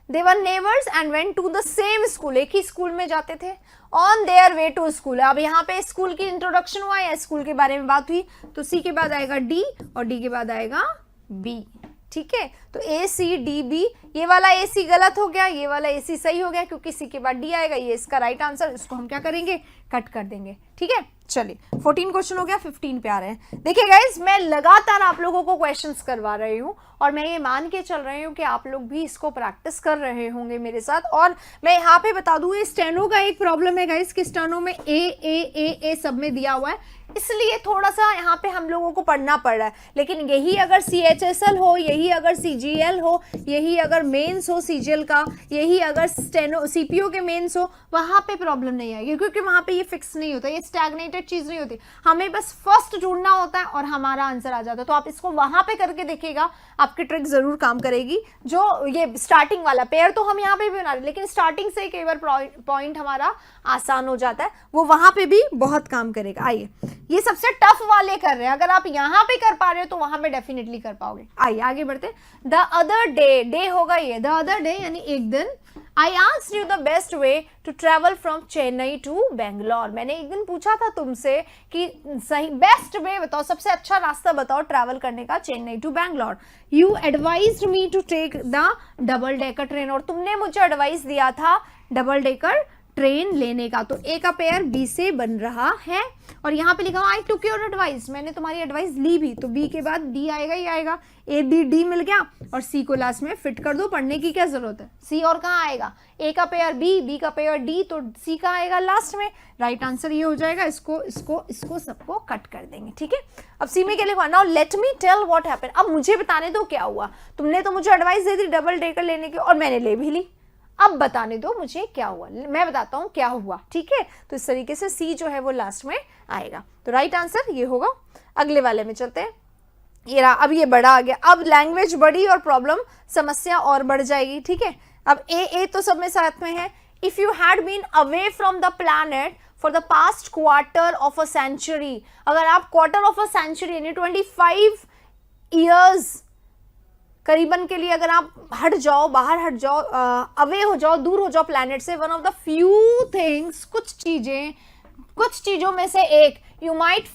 They were neighbors and went to the same school, एक ही स्कूल में जाते थे। On their way to school, अब यहाँ पे स्कूल की इंट्रोडक्शन हुआ या स्कूल के बारे में बात हुई, तो सी के बाद आएगा डी और डी के बाद आएगा बी, ठीक है। तो ए सी डी बी, ये वाला ए सी गलत हो गया, ये वाला ए सी सही हो गया क्योंकि सी के बाद डी आएगा, ये इसका राइट आंसर, इसको हम क्या करेंगे, कट कर देंगे, ठीक है। चलिए 14 क्वेश्चन हो गया, 15 पे आ रहे हैं। देखिए गाइज, मैं लगातार आप लोगों को क्वेश्चंस करवा रही हूँ और मैं ये मान के चल रही हूँ कि आप लोग भी इसको प्रैक्टिस कर रहे होंगे मेरे साथ। और मैं यहाँ पे बता दूँ, ये स्टेनो का एक प्रॉब्लम है गाइज कि स्टेनो में ए सब में दिया हुआ है, इसलिए थोड़ा सा यहाँ पे हम लोगों को पढ़ना पड़ रहा है। लेकिन यही अगर CHSL हो, यही अगर CGL हो, यही अगर मेंस हो CGL का, यही अगर स्टेनो CPO के मेंस हो, वहाँ पे प्रॉब्लम नहीं आएगी क्योंकि वहाँ पे ये फिक्स नहीं होता, ये स्टैग्नेटेड चीज नहीं होती। हमें बस फर्स्ट ढूंढना होता है और हमारा आंसर आ जाता है। तो आप इसको वहां पे करके देखिएगा, आपकी ट्रिक जरूर काम करेगी। जो ये स्टार्टिंग वाला पेयर तो हम यहाँ पे भी बना रहे, लेकिन स्टार्टिंग से कई बार पॉइंट हमारा आसान हो जाता है, वो वहां पे भी बहुत काम करेगा। आइए, ये सबसे टफ वाले कर रहे हैं, अगर आप यहाँ पे कर पा रहे हो तो वहां पे डेफिनेटली कर पाओगे। आइए आगे बढ़ते। द अदर डे, डे होगा ये, द अदर डे यानी एक दिन। I asked you the best way to travel from Chennai to Bangalore. मैंने एक दिन पूछा था तुमसे कि सही बेस्ट वे बताओ, सबसे अच्छा रास्ता बताओ ट्रैवल करने का Chennai to Bangalore. You advised me to take the double decker train, और तुमने मुझे एडवाइस दिया था डबल डेकर ट्रेन लेने का। तो ए का पेयर बी से बन रहा है और यहाँ पे लिखा हुआ आई टुक योर एडवाइस, मैंने तुम्हारी एडवाइस ली भी, तो बी के बाद डी आएगा ही आएगा। ए बी डी मिल गया और सी को लास्ट में फिट कर दो, पढ़ने की क्या जरूरत है। सी और कहाँ आएगा, ए का पेयर बी, बी का पेयर डी, तो सी का आएगा लास्ट में। राइट आंसर ये हो जाएगा। इसको सबको कट कर देंगे, ठीक है। अब सी में क्या लिखा, now let me tell what happened. अब मुझे बताने दो क्या हुआ, तुमने तो मुझे एडवाइस दे दी डबल डेकर लेने की और मैंने ले भी ली, अब बताने दो मुझे क्या हुआ, मैं बताता हूं क्या हुआ, ठीक है। तो इस तरीके से सी जो है वो लास्ट में आएगा, तो राइट आंसर ये होगा। अगले वाले में चलते हैं। ये रहा, अब ये बड़ा आ गया, अब लैंग्वेज बड़ी और प्रॉब्लम समस्या और बढ़ जाएगी, ठीक है। अब ए तो सब में साथ में है। If you had been away from the planet for the past quarter of a century, अगर आप क्वार्टर ऑफ अ सेंचुरी यानी 25 ईयर्स करीबन के लिए अगर आप हट जाओ, बाहर हट जाओ, अवे हो जाओ, दूर हो जाओ प्लैनेट से, one of the few things, कुछ चीजों में से एक, you might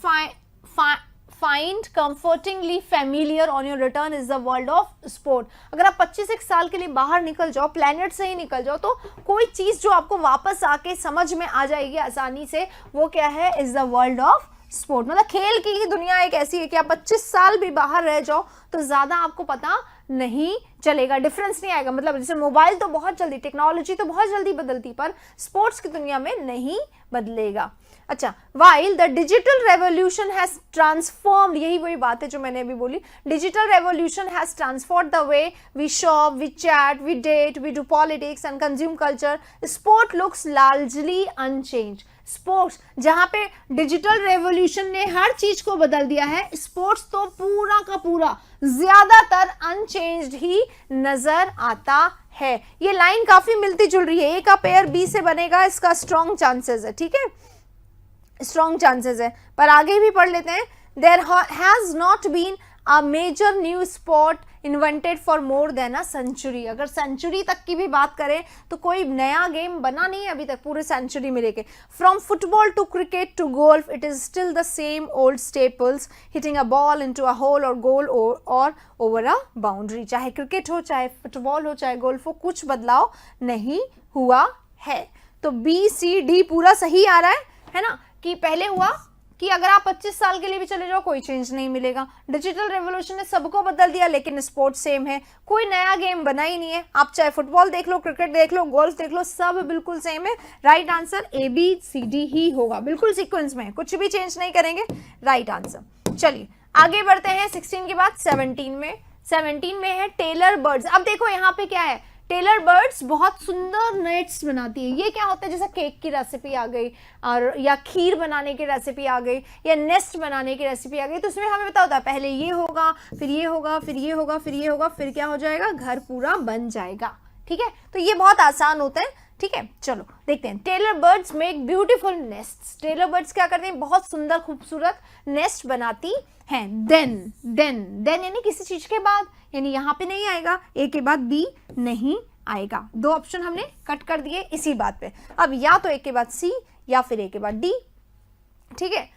find comfortingly familiar on your return is the world of sport. अगर आप 25 साल के लिए बाहर निकल जाओ, प्लैनेट से ही निकल जाओ, तो कोई चीज जो आपको वापस आके समझ में आ जाएगी आसानी से, वो क्या है, is the world of sport. मतलब खेल की ही दुनिया एक ऐसी है कि आप 25 साल भी बाहर रह जाओ तो ज्यादा आपको पता नहीं चलेगा, डिफरेंस नहीं आएगा। मतलब जैसे मोबाइल तो बहुत जल्दी, टेक्नोलॉजी तो बहुत जल्दी बदलती, पर स्पोर्ट्स की दुनिया में नहीं बदलेगा। अच्छा, while the digital revolution has transformed, यही वही बात है जो मैंने अभी बोली, digital revolution has transformed the way we shop, we chat, we date, we do politics and consume culture, sport looks largely unchanged. Sports, जहां पे डिजिटल रेवोल्यूशन ने हर चीज को बदल दिया है, स्पोर्ट्स तो पूरा का पूरा ज्यादातर अनचेंज्ड ही नजर आता है। ये लाइन काफी मिलती जुल रही है, ए का पेयर बी से बनेगा, इसका स्ट्रॉन्ग चांसेस है, ठीक है, स्ट्रॉन्ग चांसेस है। पर आगे भी पढ़ लेते हैं। There has not been a major new sport invented for more than a century. अगर सेंचुरी तक की भी बात करें तो कोई नया गेम बना नहीं है अभी तक पूरे सेंचुरी में लेके। From football to cricket to golf, it is still the same old staples, hitting a ball into a hole or goal or over a boundary. चाहे क्रिकेट हो, चाहे फुटबॉल हो, चाहे गोल्फ हो, कुछ बदलाव नहीं हुआ है। तो बी सी डी पूरा सही आ रहा है ना, कि पहले हुआ कि अगर आप 25 साल के लिए भी चले जाओ कोई चेंज नहीं मिलेगा। डिजिटल रेवोल्यूशन ने सबको बदल दिया, लेकिन स्पोर्ट्स सेम है, कोई नया गेम बना ही नहीं है। आप चाहे फुटबॉल देख लो, क्रिकेट देख लो, गोल्फ देख लो, सब बिल्कुल सेम है। Right answer A B C D ही होगा, बिल्कुल सीक्वेंस में, कुछ भी चेंज नहीं करेंगे। Right answer. चलिए आगे बढ़ते हैं 16 के बाद 17 में। 17 में है टेलर बर्ड्स। अब देखो यहाँ पे क्या है, टेलर बर्ड्स बहुत सुंदर नेट्स बनाती है। ये क्या होता है, जैसे केक की रेसिपी आ गई और या खीर बनाने की रेसिपी आ गई या नेस्ट बनाने की रेसिपी आ गई, तो उसमें हमें पता होता है पहले ये होगा, फिर ये होगा, फिर ये होगा, फिर ये होगा, फिर क्या हो जाएगा, घर पूरा बन जाएगा। ठीक है, तो ये बहुत आसान होता है। ठीक है, चलो देखते हैं। Tailor birds make beautiful nest. Tailor birds क्या करते हैं, बहुत सुंदर खूबसूरत नेस्ट बनाती हैं। देन यानी किसी चीज के बाद, यानी यहाँ पे नहीं आएगा, ए के बाद बी नहीं आएगा। दो ऑप्शन हमने कट कर दिए इसी बात पे। अब या तो ए के बाद सी या फिर ए के बाद डी। ठीक है,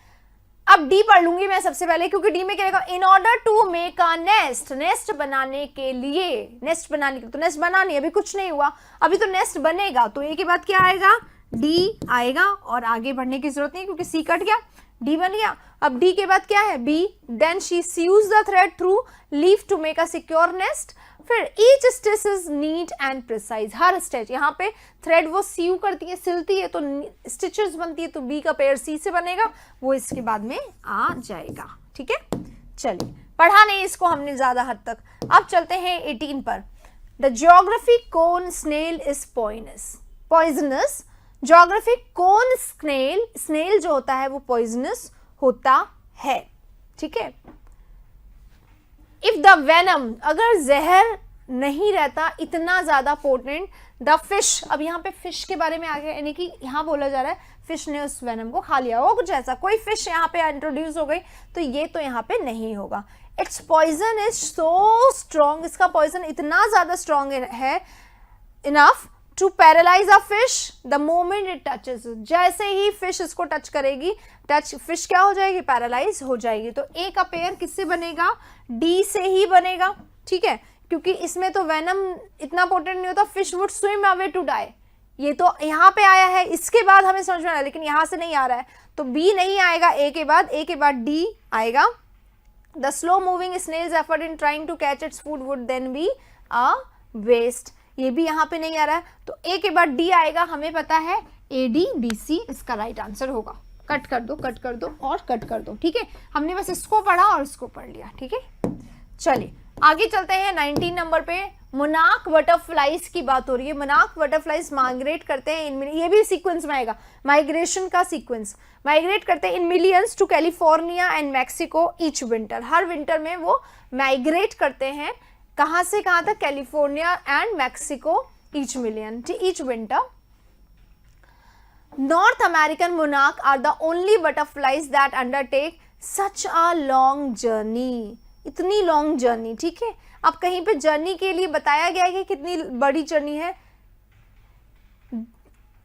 अब डी पढ़ लूंगी मैं सबसे पहले, क्योंकि डी में क्या रहेगा, in order to make a nest. Nest बनाने के लिए, नेस्ट बनाने के लिए, तो नेस्ट बना नहीं, अभी कुछ नहीं हुआ, अभी तो नेस्ट बनेगा, तो ए के बाद क्या आएगा, डी आएगा। और आगे बढ़ने की जरूरत नहीं क्योंकि सी कट गया, डी बन गया। अब डी के बाद क्या है, B. Then she sews the thread through leaf to make a secure nest. फिर each stitch is neat and precise. हर स्टिच, यहाँ पे थ्रेड वो सीव करती है, सिलती है, तो स्टिचेस बनती है, तो बी का पेयर सी से बनेगा, वो इसके बाद में आ जाएगा। ठीक है, चलिए पढ़ा नहीं इसको हमने ज्यादा हद तक। अब चलते हैं 18 पर। The geographic cone snail is poisonous. Geographic cone snail, snail जो होता है वो पॉइजनस होता है। ठीक है, इफ द वेनम, अगर जहर नहीं रहता इतना ज्यादा पोटेंट, द फिश, अब यहाँ पे फिश के बारे में आ गया, यानी कि यहाँ बोला जा रहा है फिश ने उस वेनम को खा लिया हो, कुछ ऐसा, कोई फिश यहाँ पे इंट्रोड्यूस हो गई, तो ये तो यहाँ पे नहीं होगा। Its poison is so strong, इसका पॉइजन इतना ज्यादा स्ट्रॉन्ग है, enough to paralyse a fish the moment it touches. जैसे ही फिश इसको टच करेगी, फिश क्या हो जाएगी, पैरालाइज हो जाएगी। तो ए का पेयर किससे बनेगा, डी से ही बनेगा। ठीक है, क्योंकि इसमें तो वेनम इतना पोटेंट नहीं होता, fish would swim away to die. ये तो यहाँ पे आया है, इसके बाद हमें समझ में आया, लेकिन यहाँ से नहीं आ रहा है, तो बी नहीं आएगा ए के बाद, ए के बाद डी आएगा। The slow moving snail's effort in trying to catch its food would then be a waste. ये भी यहाँ पे नहीं आ रहा है, तो ए के बाद डी आएगा, हमें पता है ए डी बी सी इसका राइट आंसर होगा। कट कर दो, कट कर दो और कट कर दो। ठीक है, हमने बस इसको पढ़ा और इसको पढ़ लिया। ठीक है, चलिए आगे चलते हैं 19 नंबर पे। मोनार्क बटरफ्लाइज की बात हो रही है। मोनार्क बटरफ्लाइज माइग्रेट करते हैं ये भी सीक्वेंस में आएगा, माइग्रेशन का सीक्वेंस। माइग्रेट करते हैं in millions to California and Mexico each winter. हर विंटर में वो माइग्रेट करते हैं, कहां से कहां तक, California and Mexico each winter. North American monarch are the only butterflies that undertake such a long journey. इतनी लॉन्ग जर्नी। ठीक है, अब कहीं पे जर्नी के लिए बताया गया है कि कितनी बड़ी जर्नी है।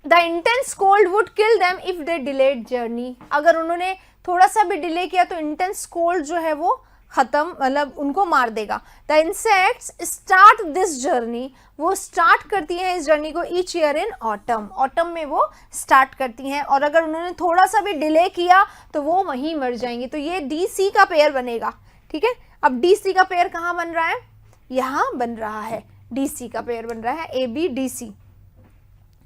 The intense cold would kill them if they delayed journey. अगर उन्होंने थोड़ा सा भी डिले किया तो इंटेंस कोल्ड जो है वो खत्म, मतलब उनको मार देगा। The insects start this journey, वो स्टार्ट करती हैं इस जर्नी को each year in autumn. Autumn में वो स्टार्ट करती हैं, और अगर उन्होंने थोड़ा सा भी डिले किया तो वो वहीं मर जाएंगी। तो ये डी सी का पेयर बनेगा। ठीक है, अब डी सी का पेयर कहाँ बन रहा है, यहाँ बन रहा है, डी सी का पेयर बन रहा है, ए बी डी सी,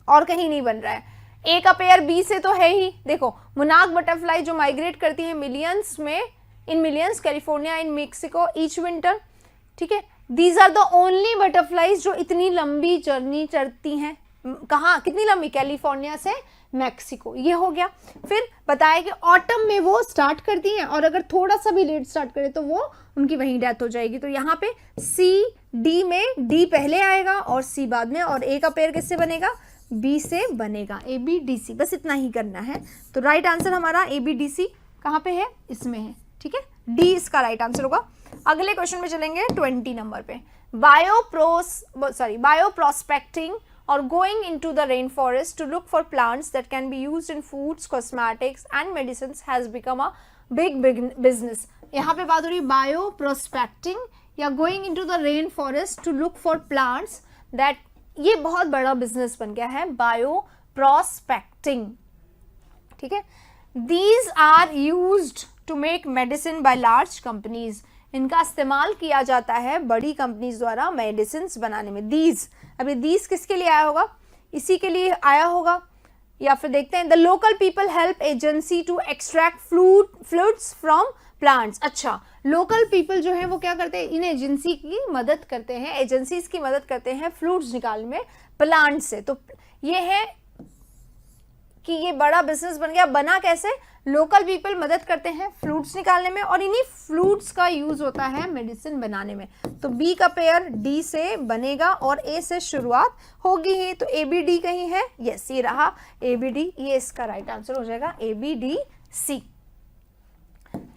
और कहीं नहीं बन रहा है। ए का पेयर बी से तो है ही। देखो, मोनार्क बटरफ्लाई जो माइग्रेट करती है मिलियंस में, in millions, California in Mexico each winter. ठीक है, these are the only butterflies जो इतनी लंबी जर्नी चढ़ती हैं। कहाँ, कितनी लंबी, कैलिफोर्निया से मैक्सिको, ये हो गया। फिर बताया कि ऑटम में वो स्टार्ट करती हैं, और अगर थोड़ा सा भी लेट स्टार्ट करे तो वो उनकी वहीं डेथ हो जाएगी। तो यहाँ पे सी डी में डी पहले आएगा और सी बाद में, और ए का पेयर किससे बनेगा, बी से बनेगा, ए बी डी सी। बस इतना ही करना है। तो राइट आंसर हमारा ए बी डी सी कहाँ पे है, इसमें है। ठीक है, डी इसका राइट आंसर होगा। अगले क्वेश्चन में चलेंगे 20 नंबर पे। Bio prospecting or going into the rainforest to look for plants that can be used in foods, cosmetics and medicines has become a big business. यहाँ पे बात हो रही बायो प्रोस्पेक्टिंग या going into the rain forest to look for plants that, ये बहुत बड़ा business बन गया है बायो प्रोस्पेक्टिंग। ठीक है, these are used to make medicine by large companies, इनका इस्तेमाल किया जाता है बड़ी कंपनीज द्वारा मेडिसिन बनाने में। दीज, अभी दीज किसके लिए आया होगा, इसी के लिए आया होगा, या फिर देखते हैं the local people help agency to extract fluids from plants. अच्छा, लोकल पीपल जो है वो क्या करते हैं, इन एजेंसी की मदद करते हैं, एजेंसीज की मदद करते हैं फ्रूट्स निकालने में प्लांट से। तो ये है कि ये बड़ा बिजनेस बन गया। बना कैसे, लोकल पीपल मदद करते हैं फ्रूट्स निकालने में और इन्हीं फ्रूट्स का यूज होता है मेडिसिन बनाने में। तो बी का पेयर डी से बनेगा और ए से शुरुआत होगी ही, तो ए बी डी कहीं है, यस ये रहा ए बी डी, ये इसका राइट आंसर हो जाएगा ए बी डी सी।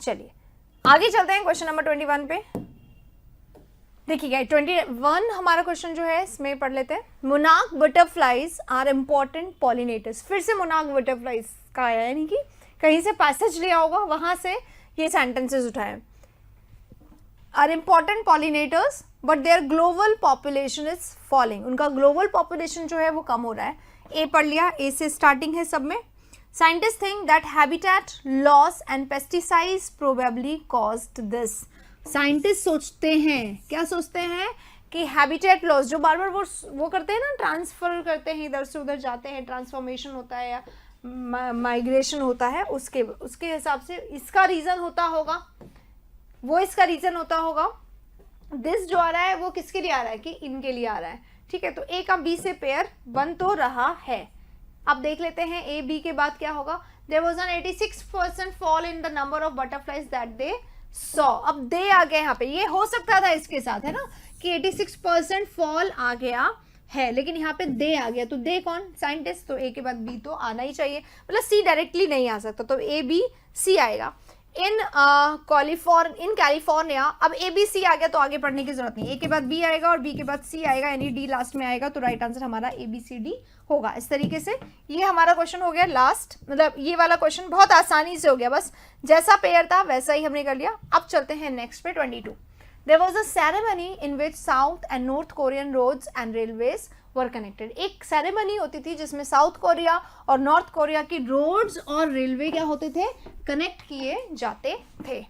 चलिए आगे चलते हैं क्वेश्चन नंबर 21 पे। देखिएगा 21 हमारा क्वेश्चन जो है इसमें पढ़ लेते हैं। Monarch butterflies are important pollinators. फिर से मोनार्क बटरफ्लाइज का आया, यानी कि कहीं से पैसेज लिया होगा, वहां से ये सेंटेंसेस उठाए। Are important pollinators but their global population is falling. उनका ग्लोबल पॉपुलेशन जो है वो कम हो रहा है। ए पढ़ लिया, ए से स्टार्टिंग है सब में। Scientist think that habitat loss and pesticides probably caused this. Scientist सोचते हैं, क्या सोचते हैं कि हैबिटेट लॉस, जो बार बार वो करते हैं ना, ट्रांसफर करते हैं, इधर से उधर जाते हैं, ट्रांसफॉर्मेशन होता है या माइग्रेशन होता है, उसके हिसाब से इसका रीजन होता होगा, वो इसका रीजन होता होगा। दिस जो आ रहा है वो किसके लिए आ रहा है, कि इनके लिए आ रहा है। ठीक है, तो ए का बी से पेयर बन तो रहा है। अब देख लेते हैं ए बी के बाद क्या होगा। There was an 86% fall in the number of butterflies that they saw. अब दे आ गया यहाँ पे, ये हो सकता था इसके साथ, है ना, कि 86% फॉल आ गया है, लेकिन यहाँ पे दे आ गया, तो दे कौन, साइंटिस्ट, तो ए के बाद बी तो आना ही चाहिए, मतलब सी डायरेक्टली नहीं आ सकता, तो ए बी सी आएगा। इन कैलिफोर्निया, अब ए बी सी आ गया तो आगे पढ़ने की जरूरत नहीं, ए के बाद बी आएगा और बी के बाद सी आएगा, यानी डी लास्ट में आएगा, तो राइट आंसर हमारा ए बी सी डी होगा। इस तरीके से ये हमारा क्वेश्चन हो गया लास्ट, मतलब ये वाला क्वेश्चन बहुत आसानी से हो गया, बस जैसा पेयर था वैसा ही हमने कर लिया। अब चलते हैं नेक्स्ट पे 22। There was a ceremony in which South and North Korean roads and railways were connected. एक सेरेमनी होती थी जिसमें साउथ कोरिया और नॉर्थ कोरिया की रोड्स और रेलवे क्या होते थे, कनेक्ट किए जाते थे।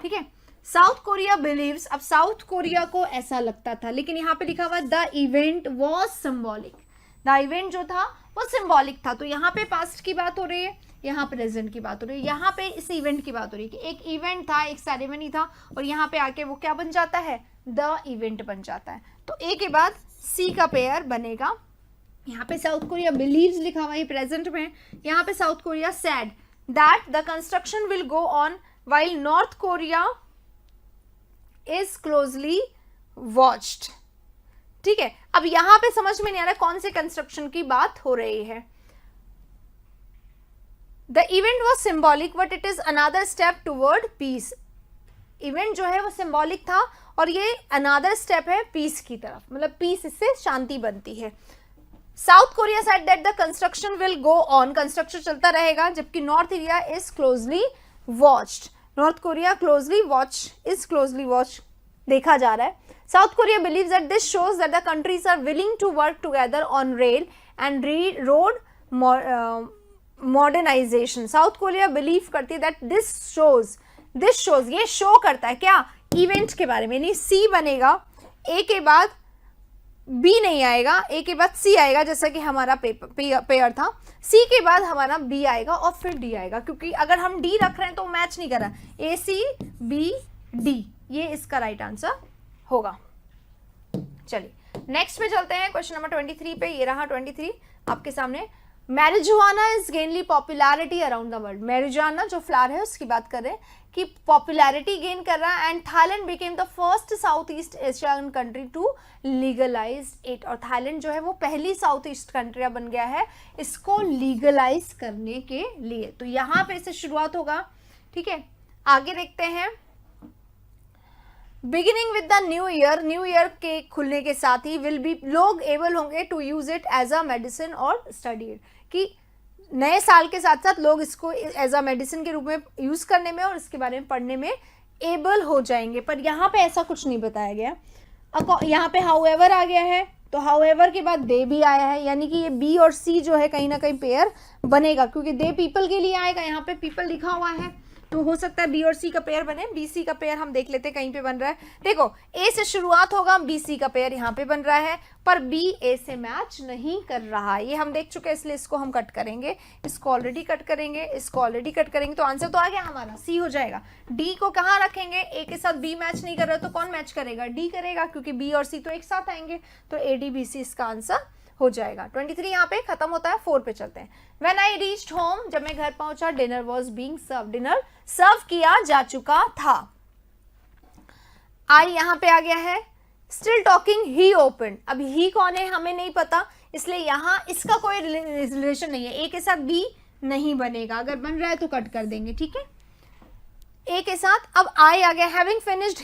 ठीक है, साउथ कोरिया बिलीव्स, अब साउथ कोरिया को ऐसा लगता था, लेकिन यहाँ पे लिखा हुआ the event was symbolic. The event जो था वो सिम्बॉलिक था, तो यहाँ पे पास्ट की बात हो रही है, यहाँ प्रेजेंट की बात हो रही है, यहाँ पे इस इवेंट की बात हो रही है कि एक इवेंट था, एक सेरेमनी था, और यहाँ पे आके वो क्या बन जाता है, द इवेंट बन जाता है। तो ए के बाद सी का पेयर बनेगा। यहाँ पे साउथ कोरिया बिलीव्स लिखा हुआ है प्रेजेंट में, यहाँ पे south Korea sad that the construction will go on while north Korea is closely watched. ठीक है, अब यहाँ पे समझ में नहीं आ रहा कौन से कंस्ट्रक्शन की बात हो रही है। The event was symbolic, but it is another step toward peace. Event जो है वो सिंबॉलिक था और ये अनदर स्टेप है पीस की तरफ, मतलब पीस, इससे शांति बनती है। South Korea side that the construction will go on, construction चलता रहेगा, जबकि North India is closely watched, North Korea closely watch देखा जा रहा है। South Korea believes that this shows that the countries are willing to work together on rail and road modernisation. South Korea believe करती है that this shows, ये show करता है क्या, इवेंट के बारे में, नहीं सी बनेगा, ए के बाद बी नहीं आएगा, ए के बाद सी आएगा, जैसा कि हमारा पेयर था, सी के बाद हमारा बी आएगा और फिर डी आएगा, क्योंकि अगर हम डी रख रहे हैं तो मैच नहीं कर रहा, ए सी बी डी, ये इसका राइट आंसर होगा। चलिए नेक्स्ट पे चलते हैं, क्वेश्चन नंबर 23 पे, ये रहा 23 आपके सामने। Marijuana is gaining popularity around the world. Marijuana जो फ्लावर है उसकी बात कर रहे हैं कि पॉपुलैरिटी गेन कर रहा है, and Thailand became the first South East Asian country to legalise it. और थाईलैंड जो है वो पहली साउथ ईस्ट कंट्री बन गया है इसको लीगलाइज करने के लिए। तो यहाँ पे से शुरुआत होगा। ठीक है, आगे देखते हैं। Beginning with the new year के खुलने के साथ ही विल बी, लोग एबल होंगे to use it as a medicine और स्टडी इट, कि नए साल के साथ साथ लोग इसको एज अ मेडिसिन के रूप में यूज करने में और इसके बारे में पढ़ने में एबल हो जाएंगे। पर यहाँ पे ऐसा कुछ नहीं बताया गया। यहाँ पे हाउएवर आ गया है, तो हाउएवर के बाद दे भी आया है, यानी कि ये बी और सी जो है कहीं ना कहीं पेयर बनेगा, क्योंकि दे पीपल के लिए आएगा, यहाँ पे पीपल लिखा हुआ है, तो हो सकता है बी और सी का पेयर बने। बी सी का पेयर हम देख लेते हैं कहीं पे बन रहा है। देखो ए से शुरुआत होगा, बी सी का पेयर यहाँ पे बन रहा है, पर बी ए से मैच नहीं कर रहा। ये हम देख चुके हैं, इसलिए इसको हम कट करेंगे, इसको ऑलरेडी कट करेंगे, इसको ऑलरेडी कट करेंगे। तो आंसर तो आ गया हमारा, सी हो जाएगा। डी को कहाँ रखेंगे? ए के साथ बी मैच नहीं कर रहा तो कौन मैच करेगा? डी करेगा, क्योंकि बी और सी तो एक साथ आएंगे। तो ए डी बी सी इसका आंसर हो जाएगा। 23 यहाँ पे खत्म होता है। 4 पे चलते हैं। When I reached home, जब मैं घर पहुंचा, dinner was being served, dinner serve किया जा चुका था। आई यहाँ पे आ गया है। स्टिल टॉकिंग ही ओपन, अब ही कौन है हमें नहीं पता, इसलिए यहाँ इसका कोई रिलेशन नहीं है। ए के साथ बी नहीं बनेगा, अगर बन रहा है तो कट कर देंगे, ठीक है। ए के साथ अब आई आ गया। हैविंग फिनिश्ड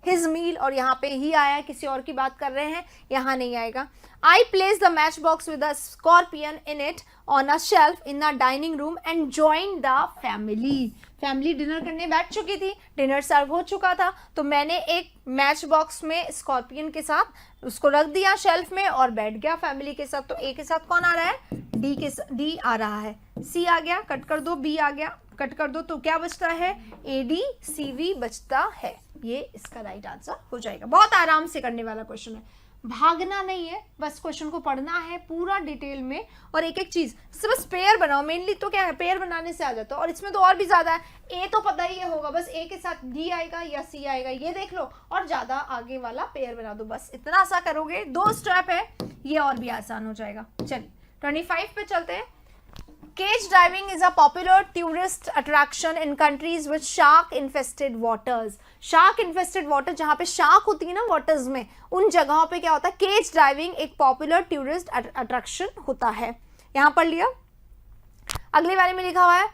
हिज मील, और यहाँ पे ही आया, किसी और की बात कर रहे हैं, यहाँ नहीं आएगा। I placed the matchbox with a scorpion in it on a shelf in the dining room and joined the family. Family dinner करने बैठ चुकी थी, डिनर सर्व हो चुका था, तो मैंने एक मैच बॉक्स में स्कॉर्पियन के साथ उसको रख दिया शेल्फ में और बैठ गया फैमिली के साथ। तो ए के साथ कौन आ रहा है? डी आ रहा है। सी आ गया, कट कर दो। बी आ गया, कट कर दो। तो क्या बचता है? ए डी सी वी बचता है। ये इसका राइट आंसर हो जाएगा। बहुत आराम से करने वाला क्वेश्चन है, भागना नहीं है, बस क्वेश्चन को पढ़ना है पूरा डिटेल में, और एक एक चीज से बस पेयर बनाओ। मेनली तो क्या है, पेयर बनाने से आ जाता है, और इसमें तो और भी ज्यादा है। ए तो पता ही होगा, बस ए के साथ डी आएगा या सी आएगा, ये देख लो, और ज्यादा आगे वाला पेयर बना दो। बस इतना सा करोगे, 2 स्टेप है, ये और भी आसान हो जाएगा। चलिए 25 पे चलते हैं। Cage diving is a popular tourist attraction in countries with shark infested waters. Shark infested water, जहाँ पे शार्क होती है ना वाटर्स में, उन जगहों पे क्या होता है? केज डाइविंग एक पॉपुलर टूरिस्ट अट्रैक्शन होता है। यहाँ पढ़ लिया। अगले वाले में लिखा हुआ है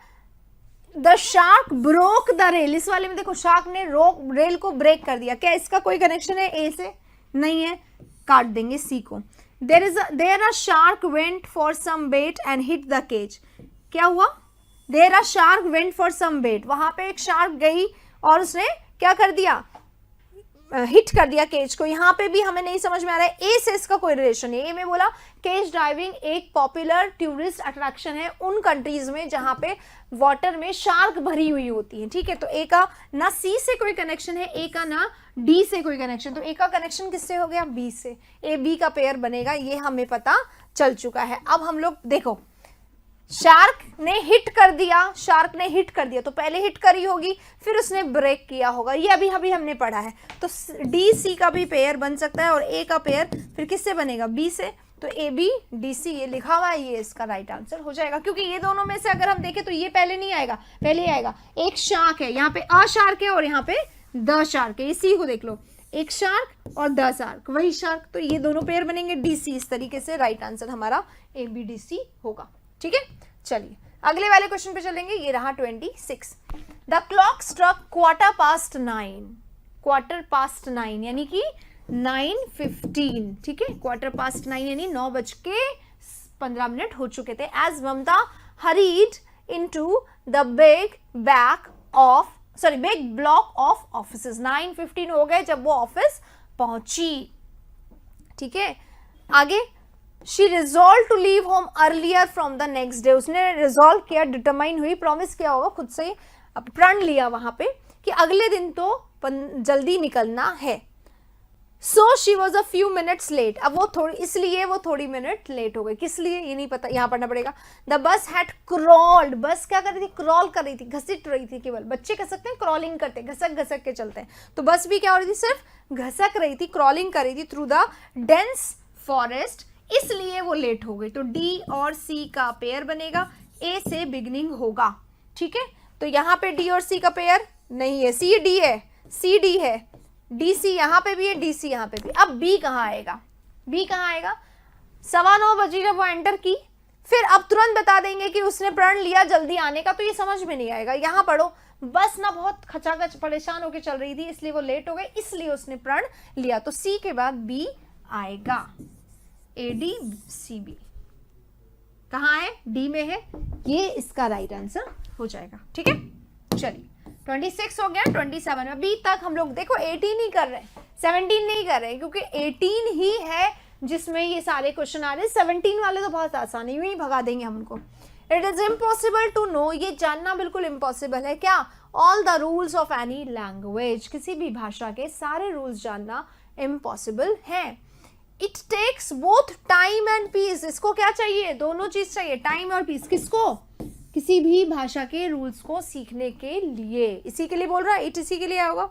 the shark broke the rail. इस वाले में देखो, शार्क ने रेल को ब्रेक कर दिया। क्या इसका कोई कनेक्शन है ए से? नहीं है, काट देंगे सी को। There a shark went for some bait and hit the cage. क्या हुआ? There a shark went for some bait. वहां पे एक शार्क गई और उसने क्या कर दिया? हिट कर दिया केज को। यहाँ पे भी हमें नहीं समझ में आ रहा है, ए से इसका कोई रिलेशन है। ए में बोला केज डाइविंग एक पॉपुलर टूरिस्ट अट्रैक्शन है उन कंट्रीज में जहां पे वाटर में शार्क भरी हुई होती है, ठीक है। तो ए का ना सी से कोई कनेक्शन है, ए का ना डी से कोई कनेक्शन, तो ए का कनेक्शन किससे हो गया? बी से। ए बी का पेयर बनेगा, ये हमें पता चल चुका है। अब हम लोग देखो, शार्क ने हिट कर दिया, तो पहले हिट करी होगी, फिर उसने ब्रेक किया होगा, ये अभी हमने पढ़ा है। तो डी सी का भी पेयर बन सकता है, और ए का पेयर फिर किससे बनेगा? बी से। तो ए बी डी सी ये लिखा हुआ है, ये इसका राइट आंसर हो जाएगा। क्योंकि ये दोनों में से अगर हम देखें तो ये पहले नहीं आएगा, पहले आएगा एक शार्क है, यहाँ पे अ शार्क है और यहाँ पे द शार्क है। इसी को देख लो, एक शार्क और द शार्क, वही शार्क, तो ये दोनों पेयर बनेंगे डी सी। इस तरीके से राइट आंसर हमारा ए बी डी सी होगा, ठीक है। चलिए अगले वाले क्वेश्चन पे चलेंगे। ये रहा 26। The clock struck quarter past 9 यानी कि 9:15, ठीक है। क्वार्टर-पास्ट 9 यानी 9:15 हो चुके थे। As Mamata hurried into the big block of offices. 9:15 हो गए जब वो ऑफिस पहुंची, ठीक है। आगे she resolve to leave home earlier from the next day. उसने रिजॉल्व किया, डिटरमाइन हुई, प्रॉमिस किया होगा खुद से, प्रण लिया वहां पे कि अगले दिन तो जल्दी निकलना है। So she was a few minutes late. अब वो थोड़ी मिनट लेट हो गई। किस लिए ये नहीं पता, यहां पढ़ना पड़ेगा। The bus had crawled. बस क्या कर रही थी? क्रॉल कर रही थी, घसीट रही थी। केवल बच्चे कर सकते हैं, क्रॉलिंग करते हैं, घसक के चलते हैं। तो बस भी क्या हो रही थी? सिर्फ घसक रही थी, क्रॉलिंग कर रही थी थ्रू द डेंस फॉरेस्ट, इसलिए वो लेट हो गई। तो डी और सी का पेयर बनेगा, ए से बिगनिंग होगा, ठीक है। तो यहाँ पे डी और सी का पेयर नहीं है, सी डी है, सी डी है, डी सी यहाँ पे भी है, डी सी यहाँ पे भी। अब बी कहाँ आएगा? बी कहाँ आएगा? 9:15 बजे जब वो एंटर की, फिर अब तुरंत बता देंगे कि उसने प्रण लिया जल्दी आने का, तो ये समझ में नहीं आएगा। यहाँ पढ़ो, बस ना बहुत खचाखच परेशान होकर चल रही थी, इसलिए वो लेट हो गए, इसलिए उसने प्रण लिया। तो सी के बाद बी आएगा। ए डी सी बी कहाँ है? डी में है, ये इसका राइट आंसर हो जाएगा, ठीक है। चलिए 26 हो गया। 27 अभी तक हम लोग देखो 18 ही कर रहे हैं, 17 नहीं कर रहे हैं, क्योंकि 18 ही है जिसमें ये सारे क्वेश्चन आ रहे हैं। 17 वाले तो बहुत आसान है, यूं ही भगा देंगे हम उनको। It is impossible to know, ये जानना बिल्कुल इम्पॉसिबल है क्या, all the rules of any language, किसी भी भाषा के सारे रूल्स जानना इम्पॉसिबल है। It takes both time and peace, इसको क्या चाहिए, दोनों चीज चाहिए, टाइम और पीस, किसको, किसी भी भाषा के रूल्स को सीखने के लिए, इसी के लिए बोल रहा है, इट इसी के लिए होगा।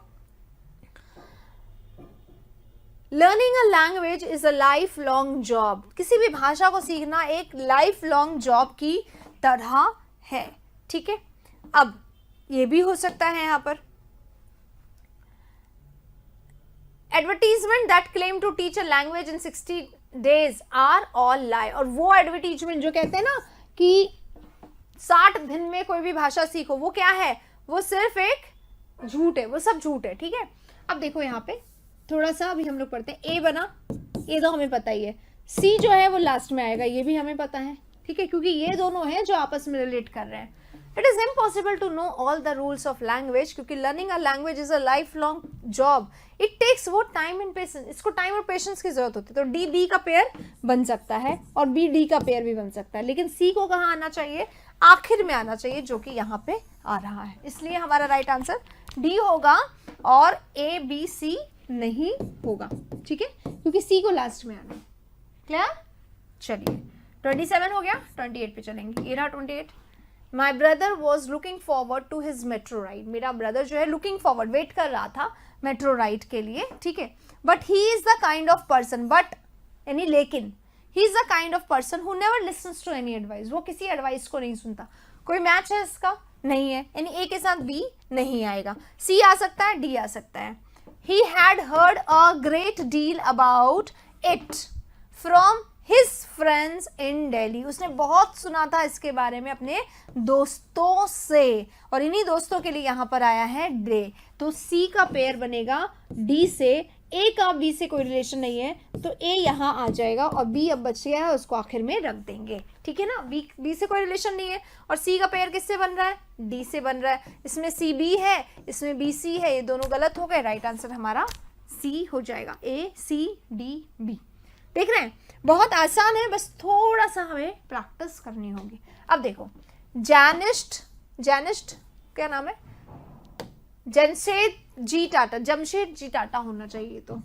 Learning a language is a life long job, किसी भी भाषा को सीखना एक लाइफ लॉन्ग जॉब की तरह है, ठीक है। अब ये भी हो सकता है यहां पर, advertisement that claim to teach a language in 60 days are all lie, और वो एडवर्टीजमेंट जो कहते हैं ना कि 60 दिन में कोई भी भाषा सीखो, वो क्या है, वो सिर्फ एक झूठ है, वो सब झूठ है, ठीक है। अब देखो यहाँ पे थोड़ा सा अभी हम लोग पढ़ते हैं, ए बना, ये तो हमें पता ही है, सी जो है वो लास्ट में आएगा, ये भी हमें पता है, ठीक है, क्योंकि ये दोनों हैं जो आपस में रिलेट कर रहे हैं। It is impossible to know all the rules of language, क्योंकि learning a language is a life long job, it takes वो टाइम एंड पेशेंस, इसको टाइम और पेशेंस की जरूरत होती है। तो डी बी का पेयर बन सकता है और बी डी का पेयर भी बन सकता है, लेकिन सी को कहाँ आना चाहिए, आखिर में आना चाहिए, जो कि यहाँ पे आ रहा है, इसलिए हमारा राइट आंसर डी होगा और ए बी सी नहीं होगा, ठीक है, क्योंकि सी को लास्ट में आना। क्लियर, चलिए 27 हो गया, 28 पे चलेंगे। ये रहा 28, my brother was looking forward to his metro ride, मेरा ब्रदर जो है लुकिंग फॉरवर्ड, वेट कर रहा था मेट्रो राइड के लिए, ठीक है। But he is the kind of person, but यानी लेकिन, he is the kind of person who never listens to any advice, वो किसी एडवाइस को नहीं सुनता। कोई मैच है इसका, नहीं है, यानी ए के साथ बी नहीं आएगा, सी आ सकता है, डी आ सकता है। He had heard a great deal about it from his friends in Delhi, उसने बहुत सुना था इसके बारे में अपने दोस्तों से, और इन्हीं दोस्तों के लिए यहाँ पर आया है डे, तो सी का पेयर बनेगा डी से, ए का बी से कोई रिलेशन नहीं है, तो ए यहाँ आ जाएगा और बी अब बच गया है, उसको आखिर में रख देंगे, ठीक है ना। बी से कोई रिलेशन नहीं है, और सी का पेयर किससे बन रहा है, डी से बन रहा है, इसमें सी बी है, इसमें बी सी है, ये दोनों गलत हो गए, राइट आंसर हमारा सी हो जाएगा, ए सी डी बी। देख रहे हैं, बहुत आसान है, बस थोड़ा सा हमें प्रैक्टिस करनी होगी। अब देखो, जैनिस्ट क्या नाम है, जमशेद जी टाटा, जमशेद जी टाटा होना चाहिए, तो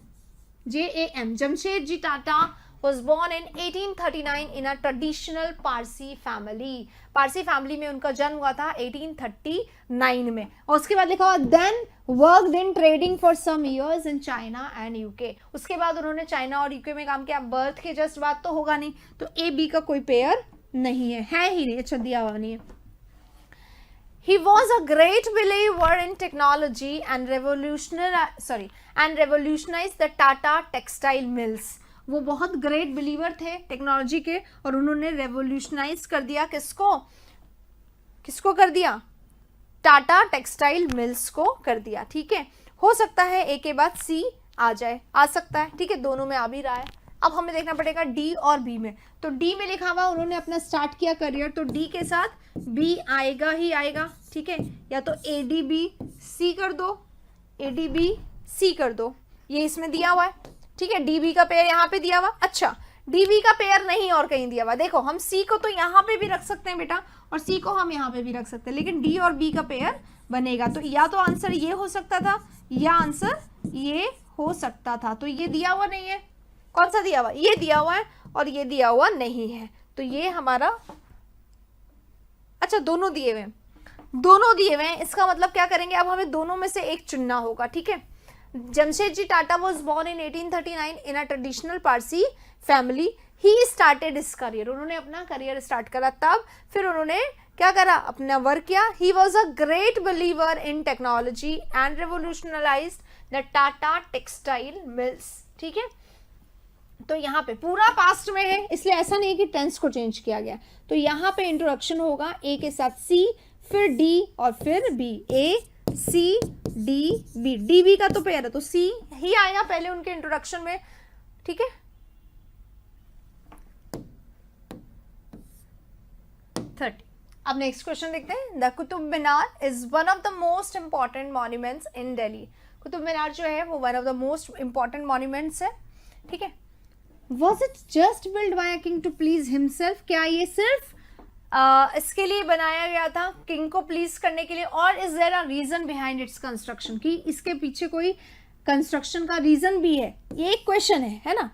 JAM, Jamshed ji Tata was born in 1839 in a traditional Parsi family, Parsi family में उनका जन्म हुआ था 1839 में, और उसके बाद लिखा हुआ then worked in trading for some years in China and UK, उसके बाद उन्होंने चाइना और यूके में काम किया। बर्थ के जस्ट बाद तो होगा नहीं, तो ए बी का कोई पेयर नहीं है ही नहीं, अच्छा दिया हुआ नहीं है। He was a great believer in technology and revolutionized the Tata textile mills, वो बहुत ग्रेट बिलीवर थे टेक्नोलॉजी के, और उन्होंने रेवोल्यूशनाइज कर दिया, किसको कर दिया, टाटा टेक्सटाइल मिल्स को कर दिया, ठीक है। हो सकता है ए के बाद सी आ जाए, आ सकता है, ठीक है, दोनों में आ भी रहा है। अब हमें देखना पड़ेगा डी और बी में, तो डी में लिखा हुआ उन्होंने अपना स्टार्ट किया करियर, तो डी के साथ बी आएगा ही आएगा, ठीक है, या तो ए डी बी सी कर दो, ए डी बी सी कर दो, ये इसमें दिया हुआ है, ठीक है, डी बी का पेयर यहाँ पे दिया हुआ, अच्छा डी बी का पेयर नहीं और कहीं दिया हुआ, देखो हम सी को तो यहाँ पे भी रख सकते हैं बेटा, और सी को हम यहाँ पे भी रख सकते हैं, लेकिन डी और बी का पेयर बनेगा, तो या तो आंसर ये हो सकता था या आंसर ये हो सकता था, तो ये दिया हुआ नहीं है, कौन सा दिया हुआ, ये दिया हुआ है, और ये दिया हुआ नहीं है, तो ये हमारा, अच्छा दोनों दिए हुए हैं, इसका मतलब क्या करेंगे, अब हमें दोनों में से एक चुनना होगा, ठीक है। Jamshed ji Tata was born in 1839 in a traditional Parsi family, he started his career, उन्होंने अपना करियर स्टार्ट करा, तब फिर उन्होंने क्या करा, अपना वर्क किया। He was a great believer in technology and revolutionised the Tata textile mills, ठीक है। तो यहाँ पे पूरा पास्ट में है, इसलिए ऐसा नहीं कि टेंस को चेंज किया गया, तो यहाँ पे इंट्रोडक्शन होगा ए के साथ सी, फिर डी और फिर B, A C D B, D B का तो पेयर है तो सी ही आएगा पहले उनके इंट्रोडक्शन में, ठीक है। 30। अब नेक्स्ट क्वेश्चन देखते हैं। The Qutub Minar is one of the most important monuments in Delhi, Qutub Minar जो है वो one of the most important monuments है, ठीक है। Was it just built by a king to please himself, क्या ये सिर्फ इसके लिए बनाया गया था, किंग को प्लीज करने के लिए, और is there a reason behind its construction, कि इसके पीछे कोई कंस्ट्रक्शन का रीजन भी है, ये एक क्वेश्चन है ना।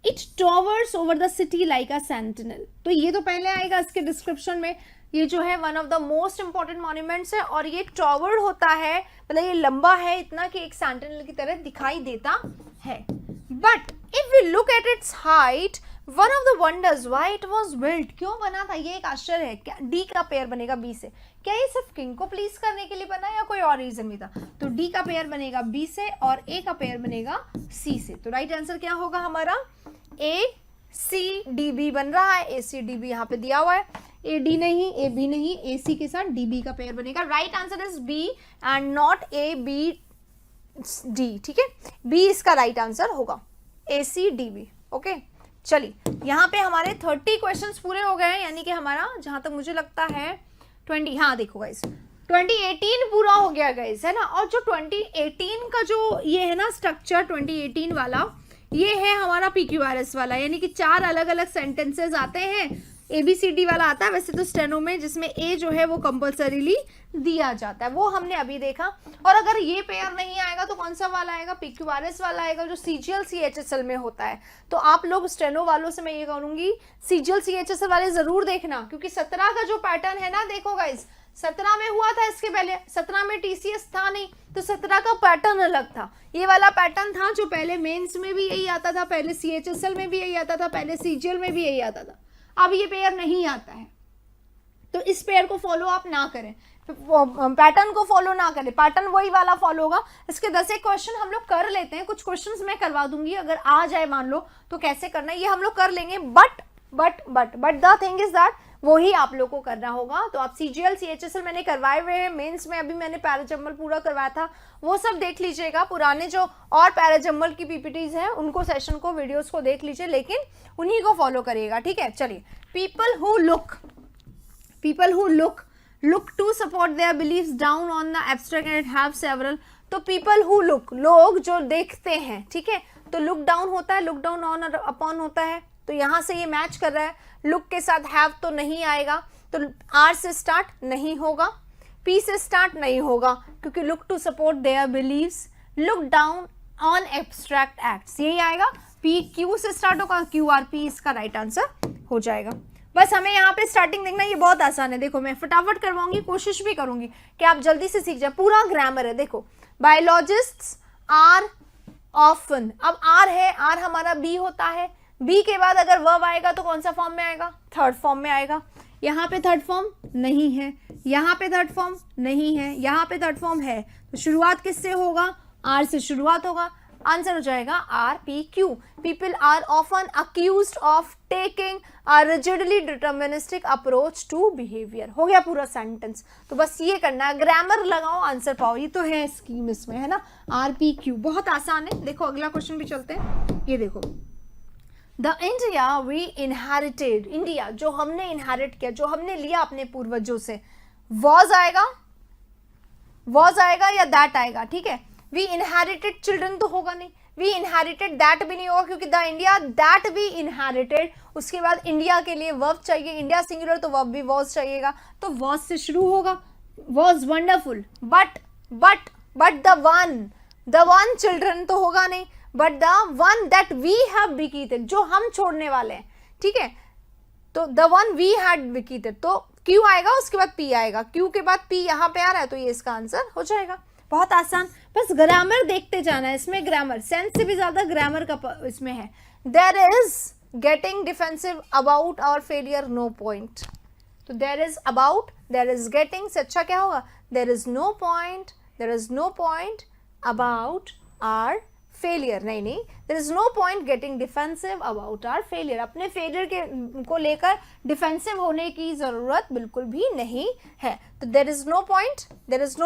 It towers over the city like a sentinel, तो ये तो पहले आएगा इसके डिस्क्रिप्शन में। ये जो है one of the most important monuments है, और ये टॉवर्ड होता है, मतलब ये लंबा है इतना कि एक सेंटिनल की तरह दिखाई देता है। But if we look at its height, one of the wonders why it was built, क्यों बना था, ये एक आश्चर्य है। क्या डी का पेयर बनेगा बी से? क्या ये सिर्फ किंग को प्लीज करने के लिए बना या कोई और रीजन भी था? तो डी का पेयर बनेगा बी से और ए का पेयर बनेगा सी से। तो राइट आंसर क्या होगा हमारा? ए सी डी बी बन रहा है, ए सी डी बी यहाँ पे दिया हुआ है, ए डी नहीं, ए बी नहीं, ए सी के साथ डी बी का पेयर बनेगा। Right answer is B and not A B D, ठीक है, बी इसका राइट आंसर होगा, A C D B. Okay, चलिए यहाँ पे हमारे 30 क्वेश्चंस पूरे हो गए हैं, यानी कि हमारा जहां तक मुझे लगता है 20, हाँ देखो गाइस 2018 पूरा हो गया गाइस, है ना। और जो 2018 का जो ये है ना स्ट्रक्चर 2018 वाला, ये है हमारा PQRS वाला, यानी कि 4 अलग अलग सेंटेंसेस आते हैं, ABCD वाला आता है वैसे तो स्टेनो में, जिसमें ए जो है वो कंपल्सरीली दिया जाता है, वो हमने अभी देखा। और अगर ये पेयर नहीं आएगा तो कौन सा वाला आएगा? PQRS वाला आएगा, जो CGL CHSL में होता है। तो आप लोग स्टेनो वालों से मैं ये कहूंगी CGL CHSL वाले जरूर देखना, क्योंकि 17 का जो पैटर्न है ना, देखो गाइस 17 में हुआ था, इसके पहले 17 में TCS था नहीं, तो 17 का पैटर्न अलग था। ये वाला पैटर्न था जो पहले मेंस में भी यही आता था, पहले CHSL में भी यही आता था, पहले CGL में भी यही आता था। अब ये पेयर नहीं आता है, तो इस पेयर को फॉलो आप ना करें, पैटर्न को फॉलो ना करें, पैटर्न वही वाला फॉलो होगा। इसके 10 एक क्वेश्चन हम लोग कर लेते हैं, कुछ क्वेश्चंस मैं करवा दूंगी, अगर आ जाए मान लो तो कैसे करना है ये हम लोग कर लेंगे। But the thing is that वो ही आप लोग को करना होगा। तो आप CGL CHSL मैंने करवाए हुए हैं, मेंस में अभी मैंने पैराजम्बल पूरा करवाया था, वो सब देख लीजिएगा। पुराने जो और पैराजम्बल की PPTs हैं उनको, सेशन को, वीडियोस को देख लीजिए, लेकिन उन्हीं को फॉलो करिएगा, ठीक है। चलिए, people who look to support their beliefs down on the abstract and have several. तो पीपल हु लुक, लोग जो देखते हैं, ठीक है, तो लुक डाउन होता है, लुक डाउन ऑन और अपॉन होता है, तो यहां से ये मैच कर रहा है। लुक के साथ हैव तो नहीं आएगा, तो आर से स्टार्ट नहीं होगा, पी से स्टार्ट नहीं होगा, क्योंकि look to support their beliefs, look down on abstract acts, यही आएगा। पी क्यू से स्टार्ट होगा, क्यू आर पी इसका राइट आंसर हो जाएगा। बस हमें यहाँ पे स्टार्टिंग देखना, ये बहुत आसान है। देखो मैं फटाफट करवाऊंगी, कोशिश भी करूंगी कि आप जल्दी से सीख जाए, पूरा ग्रामर है। देखो, बायोलॉजिस्ट्स आर ऑफन, अब आर है, आर हमारा बी होता है, बी के बाद अगर वर्ब आएगा तो कौन सा फॉर्म में आएगा? थर्ड फॉर्म में आएगा। यहाँ पे थर्ड फॉर्म नहीं है, यहाँ पे थर्ड फॉर्म नहीं है, यहाँ पे थर्ड फॉर्म है, तो शुरुआत किससे होगा? आर से शुरुआत होगा, आंसर हो जाएगा R P Q. People are often accused of taking a rigidly deterministic approach to behaviour. हो गया पूरा सेंटेंस। तो बस ये करना है, ग्रामर लगाओ आंसर पाओ, ये तो है स्कीम इसमें, है ना। आर पी क्यू बहुत आसान है। देखो अगला क्वेश्चन भी चलते हैं, ये देखो, the India we inherited, India जो हमने इनहेरिट किया, जो हमने लिया अपने पूर्वजों से, वॉज आएगा, वॉज आएगा या दैट आएगा, ठीक है। वी इनहेरिटेड चिल्ड्रन तो होगा नहीं, वी इनहेरिटेड दैट भी नहीं होगा, क्योंकि the India that we inherited, उसके बाद इंडिया के लिए वर्ब चाहिए, इंडिया सिंगुलर तो वर्ब भी वॉज चाहिएगा, तो वॉज से शुरू होगा। Was wonderful, but the one children तो होगा नहीं, but the one that we have bequeathed, जो हम छोड़ने वाले हैं, ठीक है, तो the one we had bequeathed, तो क्यू आएगा, उसके बाद पी आएगा, क्यू के बाद पी यहाँ पे आ रहा है, तो ये इसका आंसर हो जाएगा। बहुत आसान, बस ग्रामर देखते जाना है इसमें, ग्रामर सेंस से भी ज्यादा ग्रामर का इसमें है। There is getting defensive about our failure no point, तो there is about, there is getting से अच्छा क्या होगा? There is no point about our failure, नहीं, there is no point getting defensive about our failure, अपने failure के को लेकर डिफेंसिव होने की जरूरत बिल्कुल भी नहीं है। तो देयर इज नो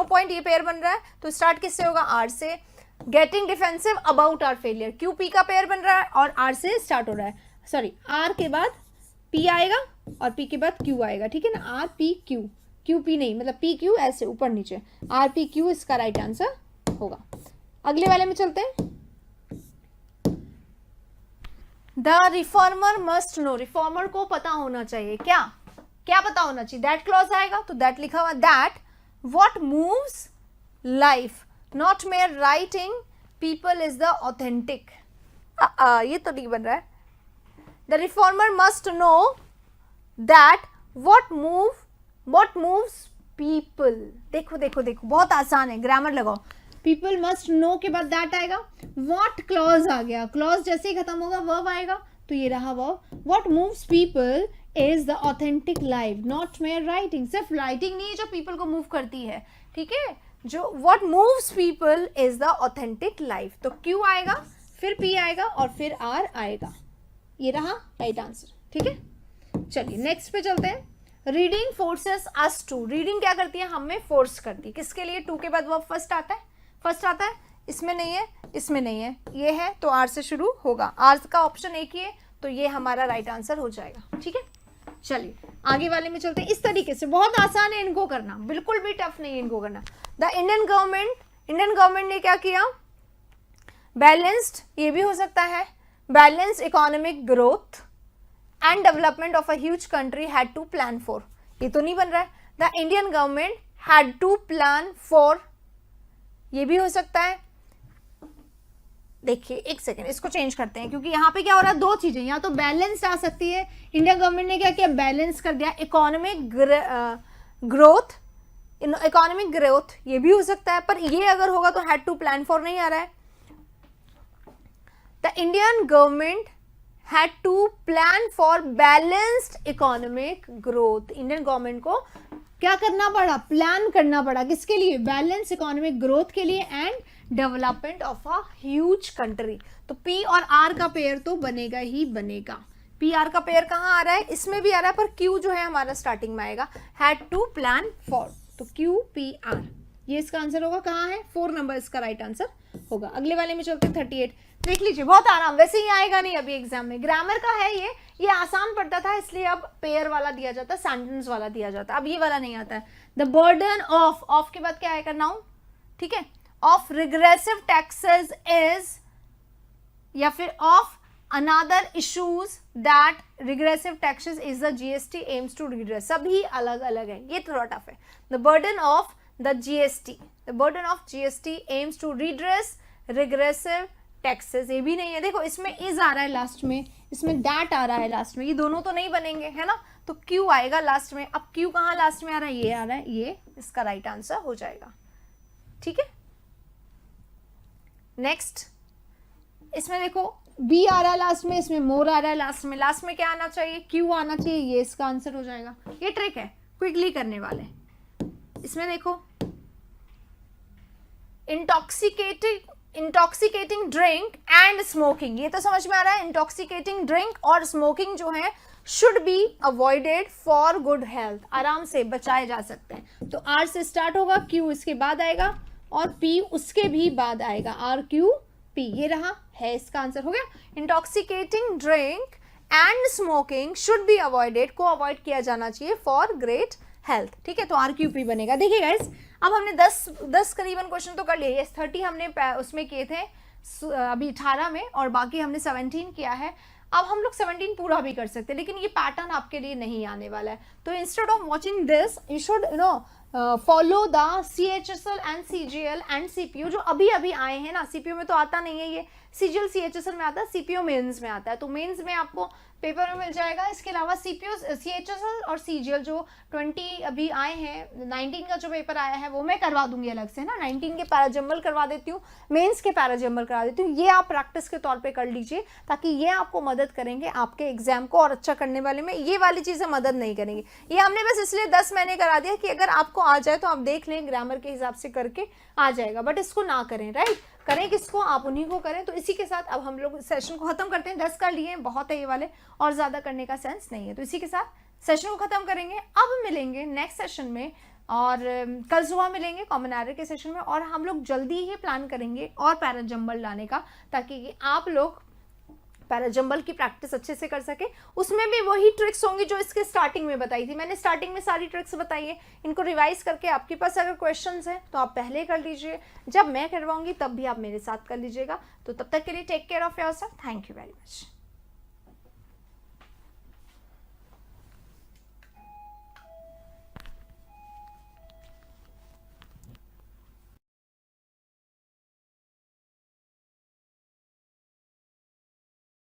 पॉइंट ये पेयर बन रहा है, तो स्टार्ट किससे होगा? आर से। Getting defensive about our failure, Q P का पेयर बन रहा है और आर से स्टार्ट हो रहा है, सॉरी आर के बाद पी आएगा और पी के बाद क्यू आएगा, ठीक है ना। Are P Q, Q P नहीं, मतलब पी क्यू ऐसे ऊपर नीचे, आर पी क्यू इसका राइट आंसर होगा। अगले वाले में चलते हैं। The reformer must know, reformer को पता होना चाहिए क्या? क्या पता होना चाहिए, दैट क्लॉज आएगा तो दैट लिखा हुआ, that what moves life not mayor writing people is the authentic. ये तो नहीं बन रहा है। The reformer must know that what moves people. देखो देखो देखो, बहुत आसान है, ग्रामर लगाओ। पीपल मस्ट नो के बाद दैट आएगा, व्हाट क्लॉज आ गया, क्लॉज जैसे ही खत्म होगा वर्ब आएगा, तो ये रहा verb. What moves people is the authentic life not mayor writing. सिर्फ राइटिंग नहीं है जो पीपल को मूव करती है, ठीक है, जो what moves people is the authentic life. तो क्यू आएगा, फिर पी आएगा और फिर आर आएगा। ये रहा राइट आंसर, ठीक है। चलिए नेक्स्ट पे चलते हैं। Reading forces us to. Reading क्या करती है, हमें फोर्स करती है, किसके लिए, टू के बाद वर्ब फर्स्ट आता है, फर्स्ट आता है, इसमें नहीं है, इसमें नहीं है, ये है तो आर से शुरू होगा, आर का ऑप्शन एक ही है, तो ये हमारा राइट आंसर हो जाएगा, ठीक है। चलिए आगे वाले में चलते हैं। इस तरीके से बहुत आसान है इनको करना, बिल्कुल भी टफ नहीं है इनको करना। द इंडियन गवर्नमेंट ने क्या किया, बैलेंस्ड, ये भी हो सकता है, balanced economic growth and development of a huge country had to plan for. ये तो नहीं बन रहा है, the Indian government had to plan for, ये भी हो सकता है। देखिए एक सेकेंड, इसको चेंज करते हैं, क्योंकि यहाँ पे क्या हो रहा है, दो चीजें, यहाँ तो बैलेंस आ सकती है, इंडियन गवर्नमेंट ने क्या किया, बैलेंस कर दिया, इकोनॉमिक ग्रोथ, ये भी हो सकता है, पर ये अगर होगा तो हैड टू प्लान फॉर नहीं आ रहा है। The Indian government had to plan for balanced economic growth. Indian government को क्या करना पड़ा, प्लान करना पड़ा, किसके लिए, बैलेंस इकोनॉमिक ग्रोथ के लिए and development of a huge country. तो पी और आर का पेयर तो बनेगा ही बनेगा। पी आर का पेयर कहाँ आ रहा है, इसमें भी आ रहा है, पर क्यू जो है हमारा स्टार्टिंग में आएगा, हैड टू प्लान फॉर, तो क्यू पी आर, ये इसका आंसर होगा, कहाँ है, 4 नंबर इसका राइट आंसर होगा। अगले वाले में चलते हैं 38। देख लीजिए बहुत आराम, वैसे ही आएगा नहीं अभी एग्जाम में, ग्रामर का है ये आसान पड़ता था, इसलिए अब पेयर वाला दिया जाता है, सेंटेंस वाला दिया जाता है, अब ये वाला नहीं आता है। द बर्डन ऑफ के बाद क्या आएगा, नाउन, ठीक है, ऑफ रिग्रेसिव टैक्सेस इज, या फिर of another issues that regressive taxes is the GST aims to redress. सभी अलग अलग है, ये थोड़ा टफ है। The burden of GST aims to redress regressive taxes, ये भी नहीं है, देखो इसमें इज आ रहा है लास्ट में, इसमें दैट आ रहा है लास्ट में, ये दोनों तो नहीं बनेंगे, है ना, तो क्यू आएगा लास्ट में। अब क्यू कहाँ लास्ट में आ रहा है, ये आ रहा है, ये इसका राइट आंसर हो जाएगा, ठीक है। नेक्स्ट, इसमें देखो बी आ रहा है लास्ट में, इसमें मोर आ रहा है लास्ट में क्या आना चाहिए, क्यू आना चाहिए, ये इसका आंसर हो जाएगा। ये ट्रिक है, क्विकली करने वाले। इसमें देखो इंटॉक्सिकेटिंग ड्रिंक एंड स्मोकिंग, ये तो समझ में आ रहा है, इंटॉक्सिकेटिंग ड्रिंक और स्मोकिंग जो है should be avoided for good health, आराम से बचाए जा सकते हैं। तो आर से स्टार्ट होगा, क्यू इसके बाद आएगा और पी उसके भी बाद आएगा, आर क्यू पी, ये रहा है इसका आंसर हो गया। Intoxicating drink and smoking should be avoided, को अवॉइड किया जाना चाहिए फॉर ग्रेट हेल्थ, ठीक है, तो आर क्यू पी बनेगा। देखिए गाइस, अब हमने 10 करीबन क्वेश्चन तो कर लिए, 30 हमने उसमें किए थे अभी 18 में, और बाकी हमने 17 किया है। अब हम लोग 17 पूरा भी कर सकते हैं, लेकिन ये पैटर्न आपके लिए नहीं आने वाला है, तो instead of watching this you should follow the CHSL and CGL and CPO जो अभी अभी आए हैं ना, CPO में तो आता नहीं है ये, CGL CHSL में आता है, CPO मेंस में आता है, तो मेंस में आपको पेपर में मिल जाएगा। इसके अलावा CPO CHSL और CGL जो 20 अभी आए हैं, 19 का जो पेपर आया है वो मैं करवा दूंगी अलग से ना, 19 के पैराजम्बल करवा देती हूँ, मेंस के पैराजम्बल करवा देती हूँ, ये आप प्रैक्टिस के तौर पे कर लीजिए, ताकि ये आपको मदद करेंगे आपके एग्जाम को और अच्छा करने वाले में। ये वाली चीज़ें मदद नहीं करेंगी, ये हमने बस इसलिए 10 मैंने करा दिया कि अगर आपको आ जाए तो आप देख लें, ग्रामर के हिसाब से करके आ जाएगा, बट इसको ना करें, राइट, करें किसको, आप उन्हीं को करें। तो इसी के साथ अब हम लोग सेशन को खत्म करते हैं, 10 कर लिए, बहुत है ये वाले, और ज़्यादा करने का सेंस नहीं है, तो इसी के साथ सेशन को खत्म करेंगे। अब मिलेंगे नेक्स्ट सेशन में, और कल सुबह मिलेंगे कॉमन एरर के सेशन में, और हम लोग जल्दी ही प्लान करेंगे और पैराजम्बल लाने का, ताकि आप लोग पैराजम्बल की प्रैक्टिस अच्छे से कर सके। उसमें भी वही ट्रिक्स होंगी जो इसके स्टार्टिंग में बताई थी, मैंने स्टार्टिंग में सारी ट्रिक्स बताई है, इनको रिवाइज करके आपके पास अगर क्वेश्चंस हैं तो आप पहले कर लीजिए, जब मैं करवाऊंगी तब भी आप मेरे साथ कर लीजिएगा। तो तब तक के लिए take care of yourself, thank you very much.